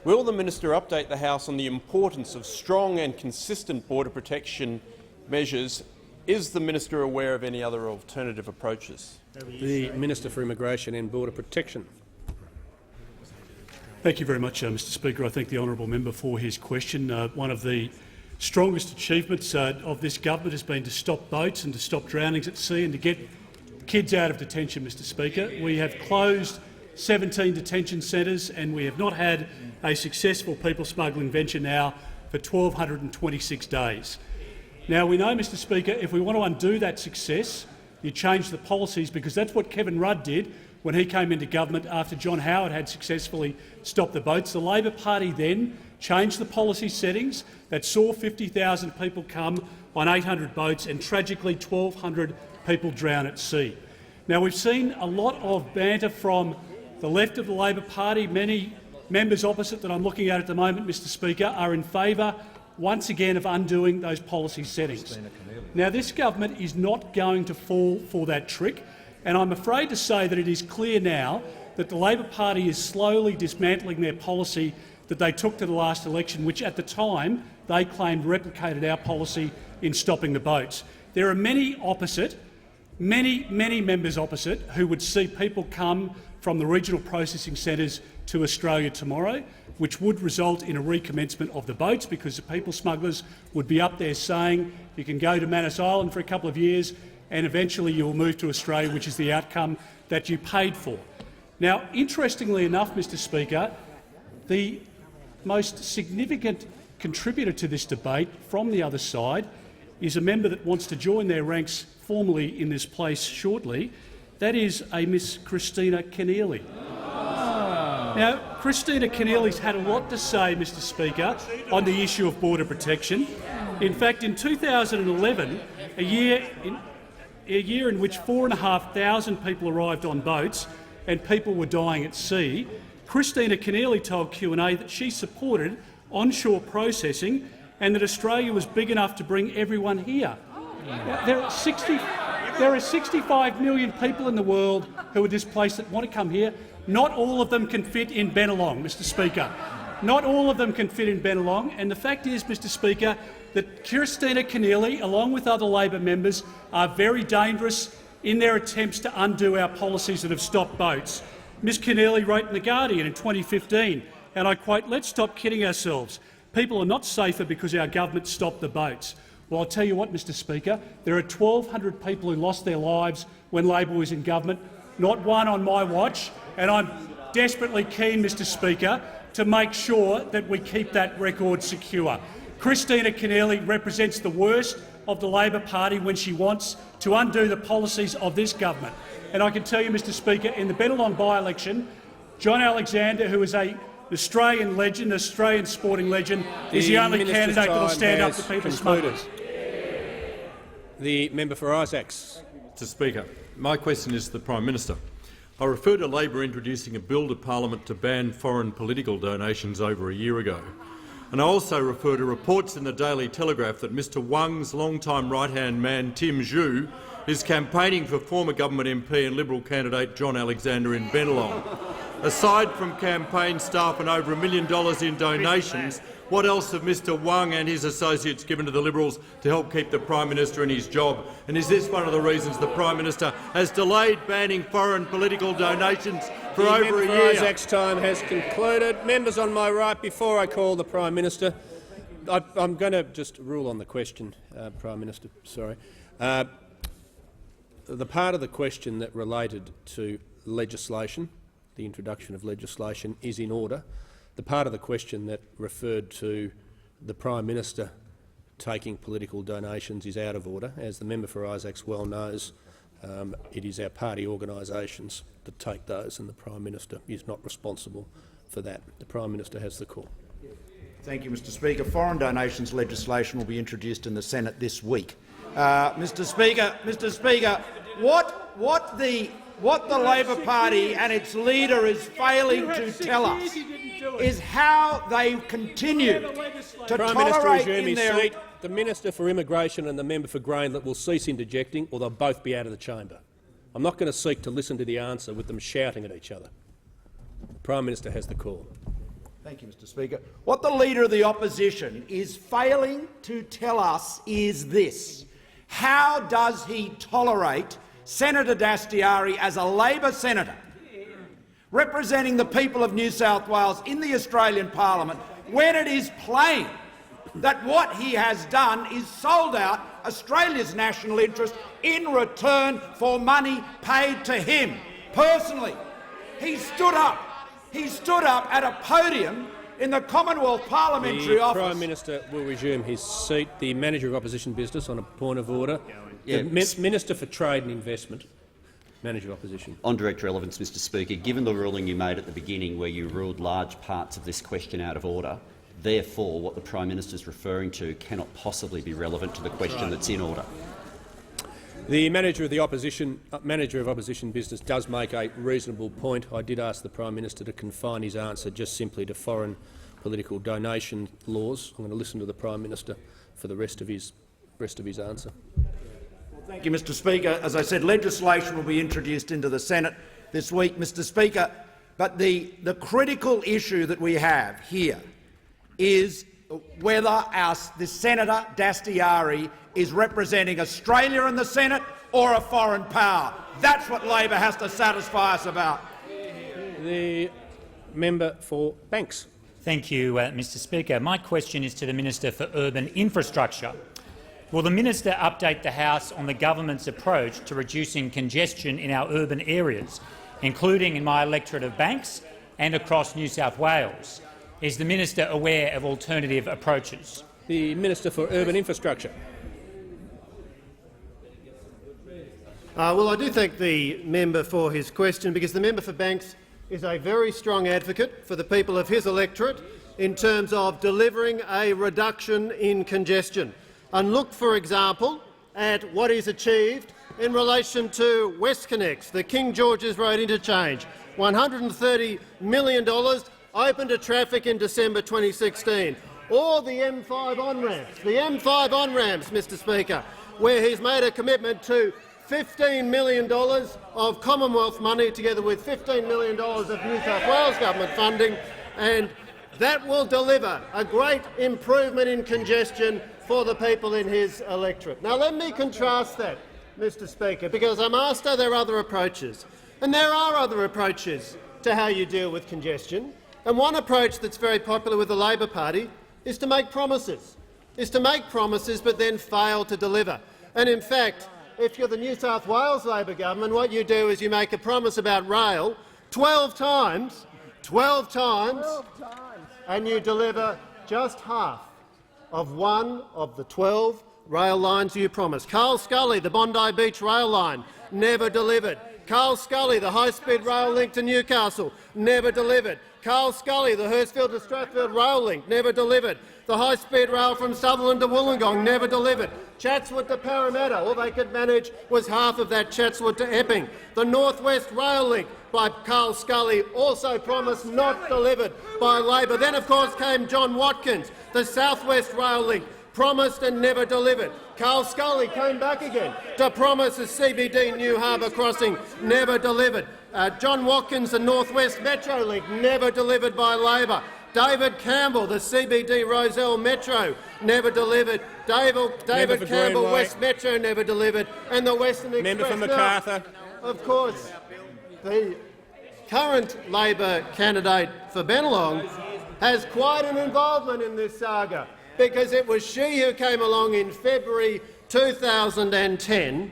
Will the minister update the House on the importance of strong and consistent border protection measures? Is the minister aware of any other alternative approaches? The Minister for Immigration and Border Protection. Thank you very much, Mr. Speaker. I thank the honourable member for his question. One of the strongest achievements of this government has been to stop boats and to stop drownings at sea and to get kids out of detention, Mr. Speaker. We have closed 17 detention centres and we have not had a successful people smuggling venture now for 1,226 days. Now, we know, Mr. Speaker, if we want to undo that success, you change the policies, because that's what Kevin Rudd did when he came into government after John Howard had successfully stopped the boats. The Labor Party then changed the policy settings that saw 50,000 people come on 800 boats and tragically 1,200 people drown at sea. Now, we've seen a lot of banter from the left of the Labor Party. Many members opposite that I'm looking at the moment, Mr. Speaker, are in favour once again of undoing those policy settings. Now, this government is not going to fall for that trick, and I'm afraid to say that it is clear now that the Labor Party is slowly dismantling their policy that they took to the last election, which at the time they claimed replicated our policy in stopping the boats. There are many members opposite who would see people come from the regional processing centres to Australia tomorrow, which would result in a recommencement of the boats, because the people smugglers would be up there saying you can go to Manus Island for a couple of years and eventually you will move to Australia, which is the outcome that you paid for. Now, interestingly enough, Mr. Speaker, the most significant contributor to this debate from the other side is a member that wants to join their ranks formally in this place shortly. That is a Miss Christina Keneally. Now, Christina Keneally's had a lot to say, Mr. Speaker, on the issue of border protection. In fact, in 2011, a year in which 4,500 people arrived on boats and people were dying at sea, Christina Keneally told Q&A that she supported onshore processing and that Australia was big enough to bring everyone here. Now, there are 65 million people in the world who are displaced that want to come here. Not all of them can fit in Bennelong, Mr. Speaker. Not all of them can fit in Bennelong, and the fact is, Mr. Speaker, that Christina Keneally, along with other Labor members, are very dangerous in their attempts to undo our policies that have stopped boats. Ms Keneally wrote in The Guardian in 2015, and I quote, "Let's stop kidding ourselves. People are not safer because our government stopped the boats." Well, I'll tell you what, Mr. Speaker, there are 1,200 people who lost their lives when Labor was in government, not one on my watch, and I'm desperately keen, Mr. Speaker, to make sure that we keep that record secure. Christina Keneally represents the worst of the Labor Party when she wants to undo the policies of this government. And I can tell you, Mr. Speaker, in the Bennelong by-election, John Alexander, who is an Australian legend, Australian sporting legend, is the only candidate that will stand up to people smugglers. The member for Isaacs. Mr. Speaker, my question is to the Prime Minister. I refer to Labor introducing a bill to Parliament to ban foreign political donations over a year ago. And I also refer to reports in the Daily Telegraph that Mr Wang's long-time right-hand man Tim Zhu is campaigning for former government MP and Liberal candidate John Alexander in Bennelong. Aside from campaign staff and over $1 million in donations, what else have Mr Wang and his associates given to the Liberals to help keep the Prime Minister in his job? And is this one of the reasons the Prime Minister has delayed banning foreign political donations for over a year? Isaac's time has concluded. Members on my right, before I call the Prime Minister, I'm going to just rule on the question, Prime Minister. Sorry. The part of the question that related to legislation, the introduction of legislation, is in order. The part of the question that referred to the Prime Minister taking political donations is out of order. As the member for Isaacs well knows, it is our party organisations that take those, and the Prime Minister is not responsible for that. The Prime Minister has the call. Thank you, Mr Speaker. Foreign donations legislation will be introduced in the Senate this week. Mr Speaker, what the Labor Party and its leader is failing to tell us is how they continue to tolerate in their seat. The Minister for Immigration and the member for Grainlet will cease interjecting, or they'll both be out of the chamber. I'm not going to seek to listen to the answer with them shouting at each other. The Prime Minister has the call. Thank you, Mr Speaker. What the Leader of the Opposition is failing to tell us is this. How does he tolerate Senator Dastyari as a Labor senator representing the people of New South Wales in the Australian Parliament when it is plain that what he has done is sold out Australia's national interest in return for money paid to him personally? He stood up at a podium in the Commonwealth Parliamentary Office. The Prime Minister will resume his seat. The Manager of Opposition Business on a point of order. The Minister for Trade and Investment. Manager of Opposition. On direct relevance, Mr Speaker, given the ruling you made at the beginning where you ruled large parts of this question out of order, therefore what the Prime Minister is referring to cannot possibly be relevant to the question that's in order. The Manager of Opposition Business does make a reasonable point. I did ask the Prime Minister to confine his answer just simply to foreign political donation laws. I'm going to listen to the Prime Minister for the rest of his answer. Thank you, Mr Speaker. As I said, legislation will be introduced into the Senate this week, Mr Speaker. But the critical issue that we have here is whether the Senator Dastyari is representing Australia in the Senate or a foreign power. That's what Labor has to satisfy us about. The member for Banks. Thank you, Mr Speaker. My question is to the Minister for Urban Infrastructure. Will the minister update the House on the government's approach to reducing congestion in our urban areas, including in my electorate of Banks and across New South Wales? Is the minister aware of alternative approaches? The Minister for Urban Infrastructure. Well, I do thank the member for his question, because the member for Banks is a very strong advocate for the people of his electorate in terms of delivering a reduction in congestion. And look, for example, at what is achieved in relation to WestConnex, the King George's Road interchange. $130 million open to traffic in December 2016. Or the M5 on-ramps, Mr Speaker, where he's made a commitment to $15 million of Commonwealth money together with $15 million of New South Wales government funding, and that will deliver a great improvement in congestion for the people in his electorate. Now let me contrast that, Mr Speaker, because I'm asked are there other approaches. And there are other approaches to how you deal with congestion. And one approach that's very popular with the Labor Party is to make promises, but then fail to deliver. And in fact, if you're the New South Wales Labor government, what you do is you make a promise about rail 12 times, and you deliver just half of one of the 12 rail lines you promised. Carl Scully, the Bondi Beach rail line, never delivered. Carl Scully, the high-speed rail link to Newcastle, never delivered. Carl Scully, the Hurstville to Strathfield rail link, never delivered. The high-speed rail from Sutherland to Wollongong, never delivered. Chatswood to Parramatta, all they could manage was half of that Chatswood to Epping. The North West rail link by Carl Scully, also promised, not delivered by Labor. Then, of course, came John Watkins, the South West rail link, promised and never delivered. Carl Scully came back again to promise a CBD New Harbour crossing, never delivered. John Watkins, the North West Metro Link, never delivered by Labor. David Campbell, the CBD Rozelle Metro, never delivered. David Campbell, West Metro, never delivered. And the Western Express. Member for Macarthur. Now, of course, the current Labor candidate for Bennelong has quite an involvement in this saga, because it was she who came along in February 2010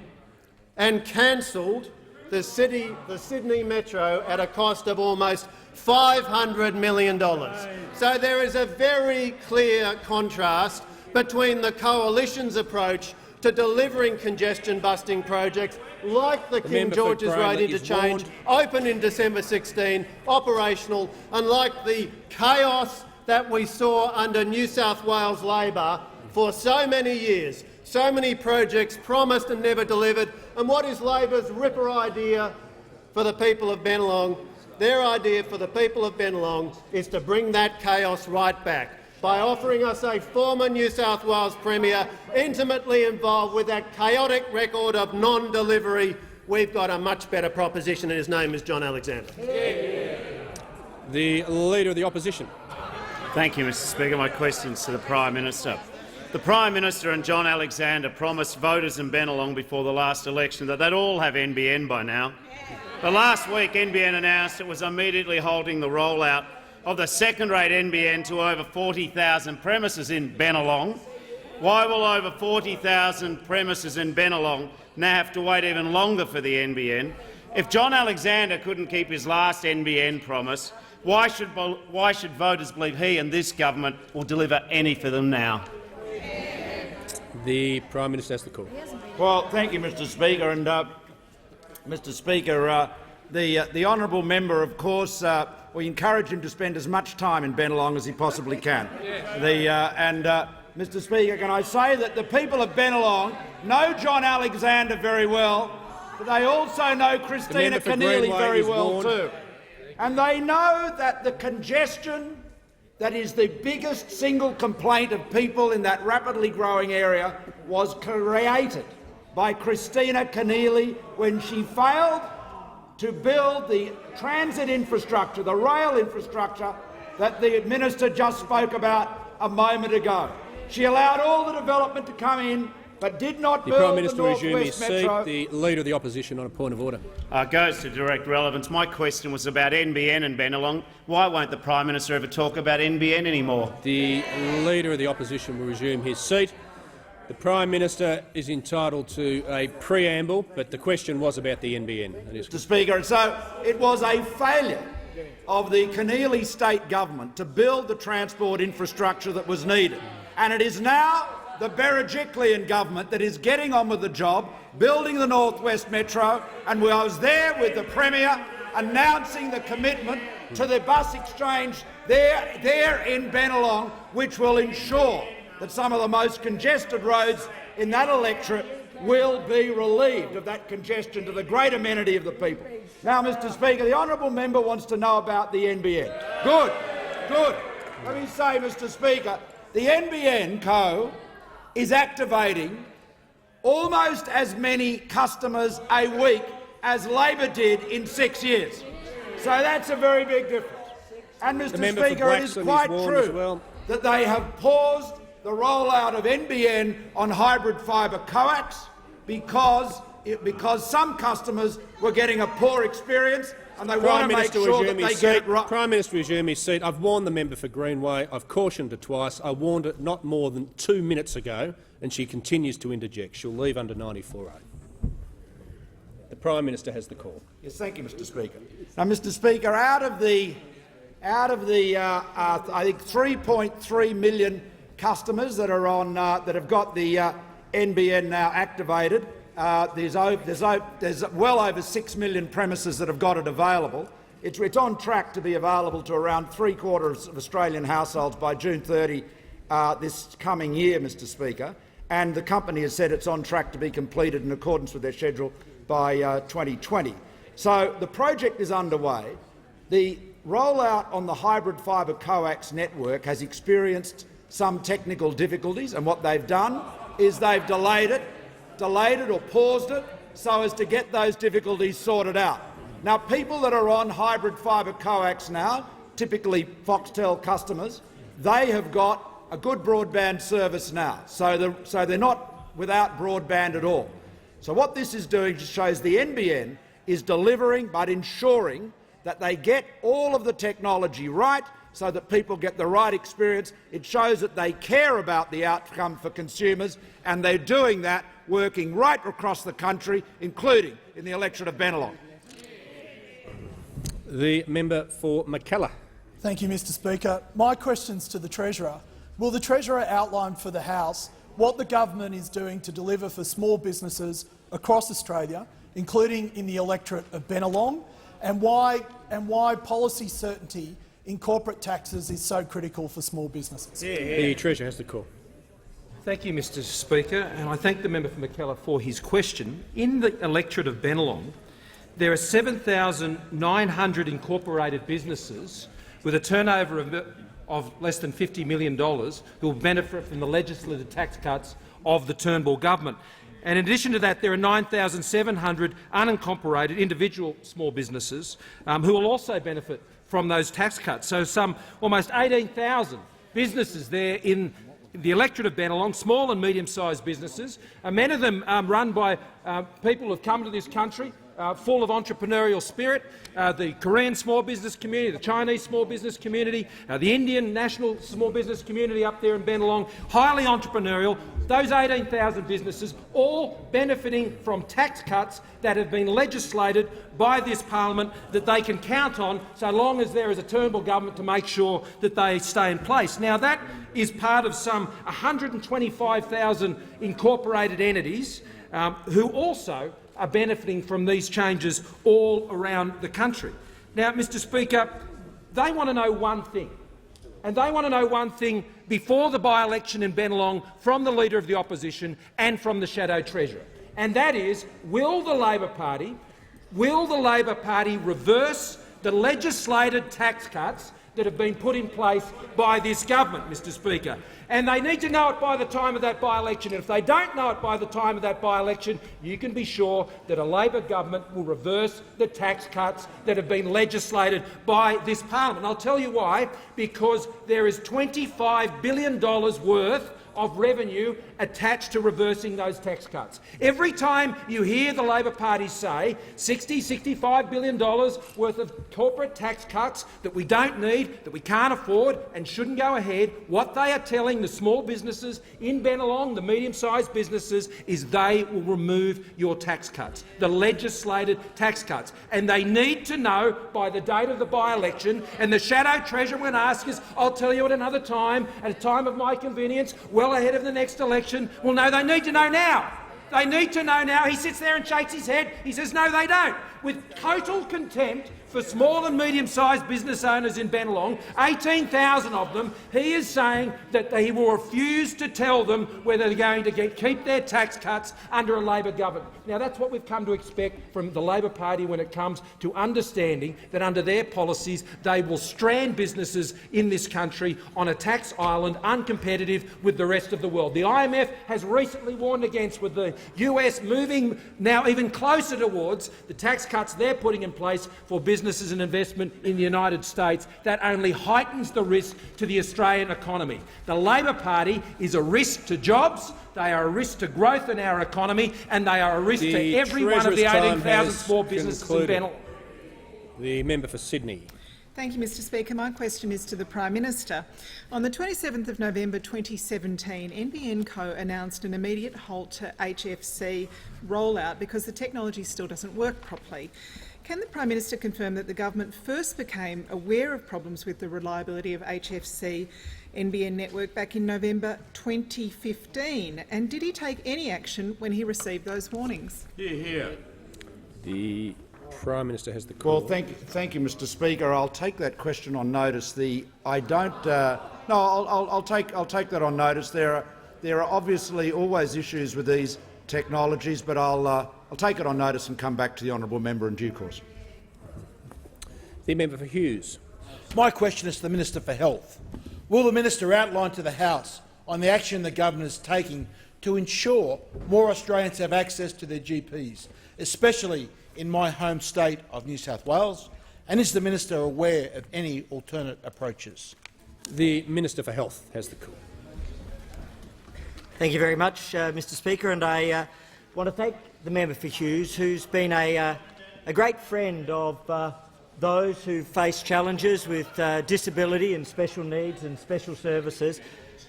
and cancelled the Sydney Metro at a cost of almost $500 million. So there is a very clear contrast between the Coalition's approach to delivering congestion-busting projects like the King George's Road interchange, opened in December 16, operational, and like the chaos that we saw under New South Wales Labor for so many years. So many projects promised and never delivered. And what is Labor's ripper idea for the people of Bennelong? Their idea for the people of Bennelong is to bring that chaos right back by offering us a former New South Wales Premier intimately involved with that chaotic record of non-delivery. We've got a much better proposition, and his name is John Alexander. The Leader of the Opposition. Thank you, Mr Speaker. My question is to the Prime Minister. The Prime Minister and John Alexander promised voters in Bennelong before the last election that they'd all have NBN by now. But last week, NBN announced it was immediately halting the rollout of the second-rate NBN to over 40,000 premises in Bennelong. Why will over 40,000 premises in Bennelong now have to wait even longer for the NBN? If John Alexander couldn't keep his last NBN promise, why should voters believe he and this government will deliver any for them now? The Prime Minister has the call. Well, thank you, Mr Speaker. And, Mr Speaker, the honourable member, of course, we encourage him to spend as much time in Bennelong as he possibly can. Mr Speaker, can I say that the people of Bennelong know John Alexander very well, but they also know Christina Keneally very well too. And they know that the congestion that is the biggest single complaint of people in that rapidly growing area was created by Christina Keneally when she failed to build the transit infrastructure, the rail infrastructure that the Minister just spoke about a moment ago. She allowed all the development to come in, but did not build the North West Metro. The Leader of the Opposition on a point of order. Goes to direct relevance. My question was about NBN and Bennelong. Why won't the Prime Minister ever talk about NBN anymore? The Leader of the Opposition will resume his seat. The Prime Minister is entitled to a preamble, but the question was about the NBN. Mr Speaker, and so it was a failure of the Keneally state government to build the transport infrastructure that was needed. And it is now the Berejiklian government that is getting on with the job, building the North West Metro, and I was there with the Premier announcing the commitment to the bus exchange there in Bennelong, which will ensure that some of the most congested roads in that electorate will be relieved of that congestion to the great amenity of the people. Now, Mr Speaker, the honourable member wants to know about the NBN. Good, good. Let me say, Mr Speaker, the NBN Co is activating almost as many customers a week as Labor did in 6 years. So that's a very big difference. And, Mr Speaker, it is quite true that they have paused the rollout of NBN on hybrid fibre coax because some customers were getting a poor experience and they want to make sure that they get it right. Prime Minister resume his seat. I've warned the member for Greenway. I've cautioned her twice. I warned her not more than 2 minutes ago, and she continues to interject. She'll leave under 94A. The Prime Minister has the call. Yes, thank you, Mr Speaker. Now, Mr Speaker, out of the I think 3.3 million customers that are on that have got the NBN now activated, there's well over 6 million premises that have got it available. It's on track to be available to around 3/4 of Australian households by June 30 this coming year, Mr Speaker, and the company has said it's on track to be completed in accordance with their schedule by 2020. So the project is underway. The rollout on the hybrid fibre coax network has experienced some technical difficulties, and what they've done is they've delayed it or paused it so as to get those difficulties sorted out. Now, people that are on hybrid fibre coax now, typically Foxtel customers, they have got a good broadband service now, so they're not without broadband at all. So what this is doing just shows the NBN is delivering but ensuring that they get all of the technology right so that people get the right experience. It shows that they care about the outcome for consumers, and they're doing that, working right across the country, including in the electorate of Bennelong. The member for Mackellar. Thank you, Mr Speaker. My question's to the Treasurer. Will the Treasurer outline for the House what the government is doing to deliver for small businesses across Australia, including in the electorate of Bennelong, and why policy certainty in corporate taxes is so critical for small businesses? The Treasurer has the call. Thank you, Mr Speaker, and I thank the member for Mackellar for his question. In the electorate of Bennelong, there are 7,900 incorporated businesses with a turnover of less than $50 million who will benefit from the legislative tax cuts of the Turnbull government. And in addition to that, there are 9,700 unincorporated individual small businesses who will also benefit from those tax cuts. So some almost 18,000 businesses there in the electorate of Bennelong, small and medium-sized businesses, many of them run by people who have come to this country full of entrepreneurial spirit, the Korean small business community, the Chinese small business community, the Indian national small business community up there in Bennelong, highly entrepreneurial. Those 18,000 businesses all benefiting from tax cuts that have been legislated by this parliament that they can count on so long as there is a Turnbull government to make sure that they stay in place. Now, that is part of some 125,000 incorporated entities who also are benefiting from these changes all around the country. Now, Mr Speaker, they want to know one thing, and they want to know one thing before the by-election in Bennelong from the Leader of the Opposition and from the Shadow Treasurer, and that is, will the Labor Party reverse the legislated tax cuts that have been put in place by this government, Mr Speaker? And they need to know it by the time of that by-election. And if they don't know it by the time of that by-election, you can be sure that a Labor government will reverse the tax cuts that have been legislated by this parliament. And I'll tell you why. Because there is $25 billion worth of revenue attached to reversing those tax cuts. Every time you hear the Labor Party say $65 billion worth of corporate tax cuts that we don't need, that we can't afford and shouldn't go ahead, what they are telling the small businesses in Bennelong, the medium-sized businesses, is they will remove your tax cuts, the legislated tax cuts. And they need to know by the date of the by-election, and the Shadow Treasurer, when asked, is, I'll tell you at another time, at a time of my convenience, well ahead of the next election. Well, no, they need to know now. They need to know now. He sits there and shakes his head. He says, no, they don't. With total contempt for small and medium-sized business owners in Bennelong, 18,000 of them, he is saying that he will refuse to tell them whether they're going to keep their tax cuts under a Labor government. Now, that's what we've come to expect from the Labor Party when it comes to understanding that under their policies they will strand businesses in this country on a tax island uncompetitive with the rest of the world. The IMF has recently warned against, with the US moving now even closer towards the tax cuts they're putting in place for businesses and investment in the United States, that only heightens the risk to the Australian economy. The Labor Party is a risk to jobs, they are a risk to growth in our economy, and they are a risk to every one of the 18,000 small businesses in Bennelong. The member for Sydney. Thank you, Mr Speaker. My question is to the Prime Minister. On the 27th of November 2017, NBN Co announced an immediate halt to HFC rollout because the technology still doesn't work properly. Can the Prime Minister confirm that the government first became aware of problems with the reliability of HFC NBN network back in November 2015? And did he take any action when he received those warnings? The Prime Minister has the call. Well, thank you, Mr Speaker. I'll take that question on notice. I'll take that on notice. There are obviously always issues with these technologies, but I'll take it on notice and come back to the honourable member in due course. The member for Hughes. My question is to the Minister for Health. Will the Minister outline to the House on the action the government is taking to ensure more Australians have access to their GPs, especially in my home state of New South Wales? And is the minister aware of any alternate approaches? The Minister for Health has the call. Thank you very much, Mr Speaker, and I want to thank the member for Hughes, who's been a great friend of those who face challenges with disability and special needs and special services,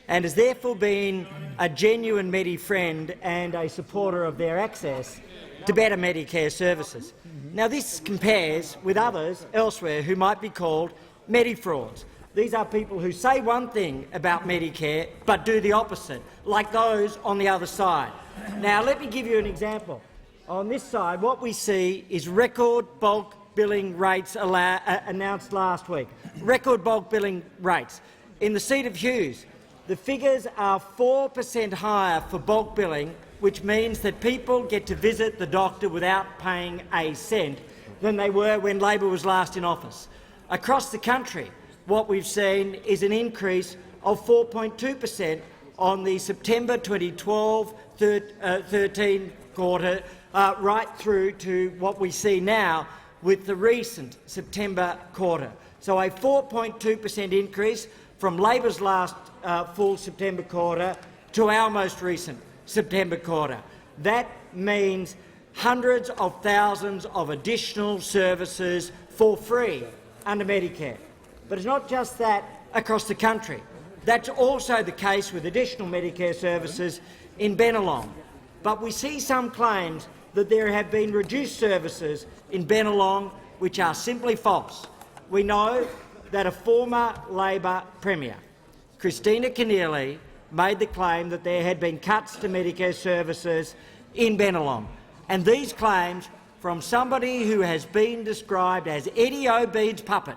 and has therefore been a genuine Medi friend and a supporter of their access to better Medicare services. Now, this compares with others elsewhere who might be called Medi-frauds. These are people who say one thing about Medicare but do the opposite, like those on the other side. Now, let me give you an example. On this side, what we see is record bulk billing rates announced last week. Record bulk billing rates. In the seat of Hughes, the figures are 4% higher for bulk billing, which means that people get to visit the doctor without paying a cent than they were when Labor was last in office. Across the country, what we've seen is an increase of 4.2% on the September 2012-13 quarter, right through to what we see now with the recent September quarter. So a 4.2% increase from Labor's last full September quarter to our most recent September quarter. That means hundreds of thousands of additional services for free under Medicare. But it's not just that across the country. That's also the case with additional Medicare services in Bennelong. But we see some claims that there have been reduced services in Bennelong which are simply false. We know that a former Labor Premier, Christina Keneally, made the claim that there had been cuts to Medicare services in Bennelong. And these claims from somebody who has been described as Eddie Obeid's puppet,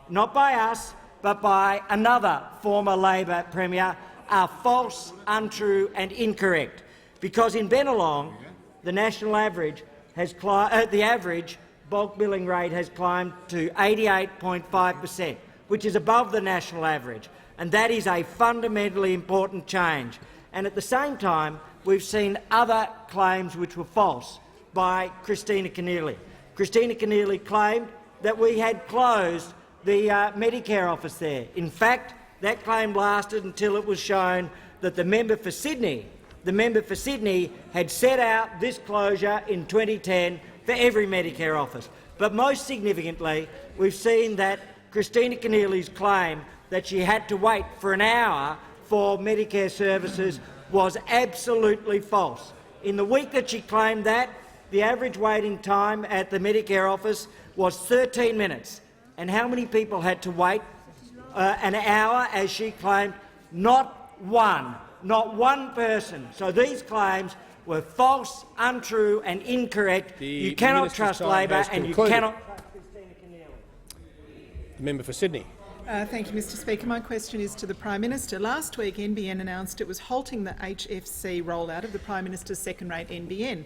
not by us but by another former Labor Premier, are false, untrue and incorrect. Because in Bennelong, the national average has the average bulk billing rate has climbed to 88.5%, which is above the national average, and that is a fundamentally important change. And at the same time, we've seen other claims which were false by Christina Keneally. Christina Keneally claimed that we had closed the Medicare office there. In fact, that claim lasted until it was shown that the member for Sydney had set out this closure in 2010 for every Medicare office. But most significantly, we've seen that Christina Keneally's claim that she had to wait for an hour for Medicare services was absolutely false. In the week that she claimed that, the average waiting time at the Medicare office was 13 minutes. And how many people had to wait an hour, as she claimed? Not one person. So these claims were false, untrue and incorrect. You cannot trust Labor and you cannot trust Christina Keneally. The member for Sydney. Thank you, Mr Speaker. My question is to the Prime Minister. Last week, NBN announced it was halting the HFC rollout of the Prime Minister's second-rate NBN.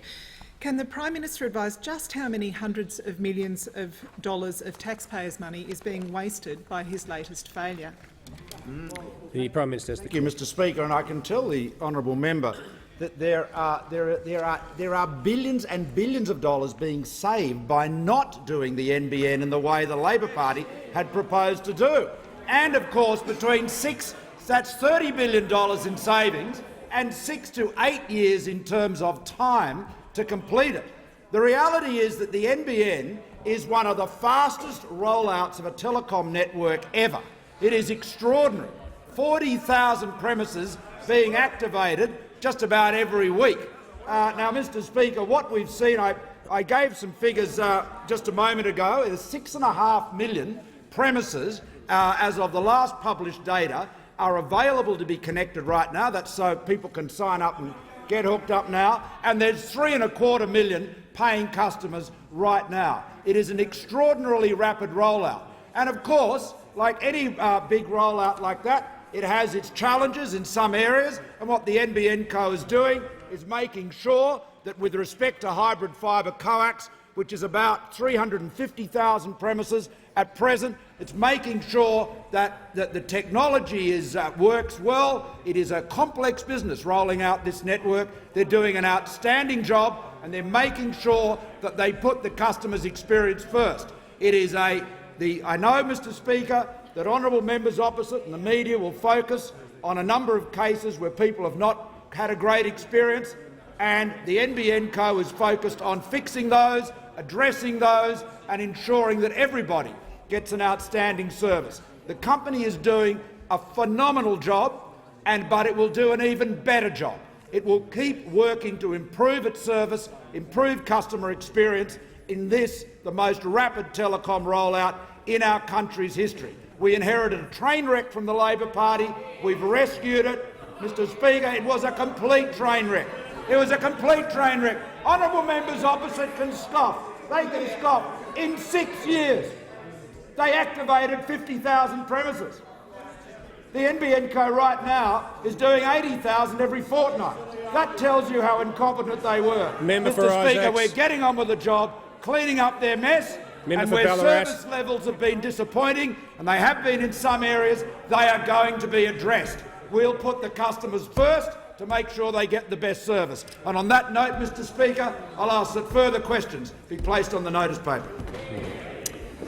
Can the Prime Minister advise just how many hundreds of millions of dollars of taxpayers' money is being wasted by his latest failure? The Prime Minister has the call. Thank you, Mr Speaker, and I can tell the honourable member that there are billions and billions of dollars being saved by not doing the NBN in the way the Labor Party had proposed to do. And of course, that's $30 billion in savings and 6 to 8 years in terms of time to complete it. The reality is that the NBN is one of the fastest rollouts of a telecom network ever. It is extraordinary. 40,000 premises being activated just about every week. Now, Mr Speaker, what we've seen, I gave some figures just a moment ago. There's 6.5 million premises, as of the last published data, are available to be connected right now. That's so people can sign up and get hooked up now. And there's 3.25 million paying customers right now. It is an extraordinarily rapid rollout. And of course, like any big rollout like that, it has its challenges in some areas, and what the NBN Co is doing is making sure that with respect to hybrid fibre coax, which is about 350,000 premises at present. It's making sure that the technology works well. It is a complex business rolling out this network. They're doing an outstanding job, and they're making sure that they put the customer's experience first. It is I know, Mr Speaker, that honourable members opposite and the media will focus on a number of cases where people have not had a great experience, and the NBN Co is focused on fixing those, addressing those and ensuring that everybody gets an outstanding service. The company is doing a phenomenal job, but it will do an even better job. It will keep working to improve its service, improve customer experience in this, the most rapid telecom rollout in our country's history. We inherited a train wreck from the Labor Party. We've rescued it. Mr Speaker, it was a complete train wreck. It was a complete train wreck. Honourable members opposite can scoff. They can scoff. In 6 years, they activated 50,000 premises. The NBN Co right now is doing 80,000 every fortnight. That tells you how incompetent they were. Mr Speaker, we're getting on with the job, cleaning up their mess, and where service levels have been disappointing, and they have been in some areas, they are going to be addressed. We'll put the customers first to make sure they get the best service. And on that note, Mr Speaker, I'll ask that further questions be placed on the notice paper.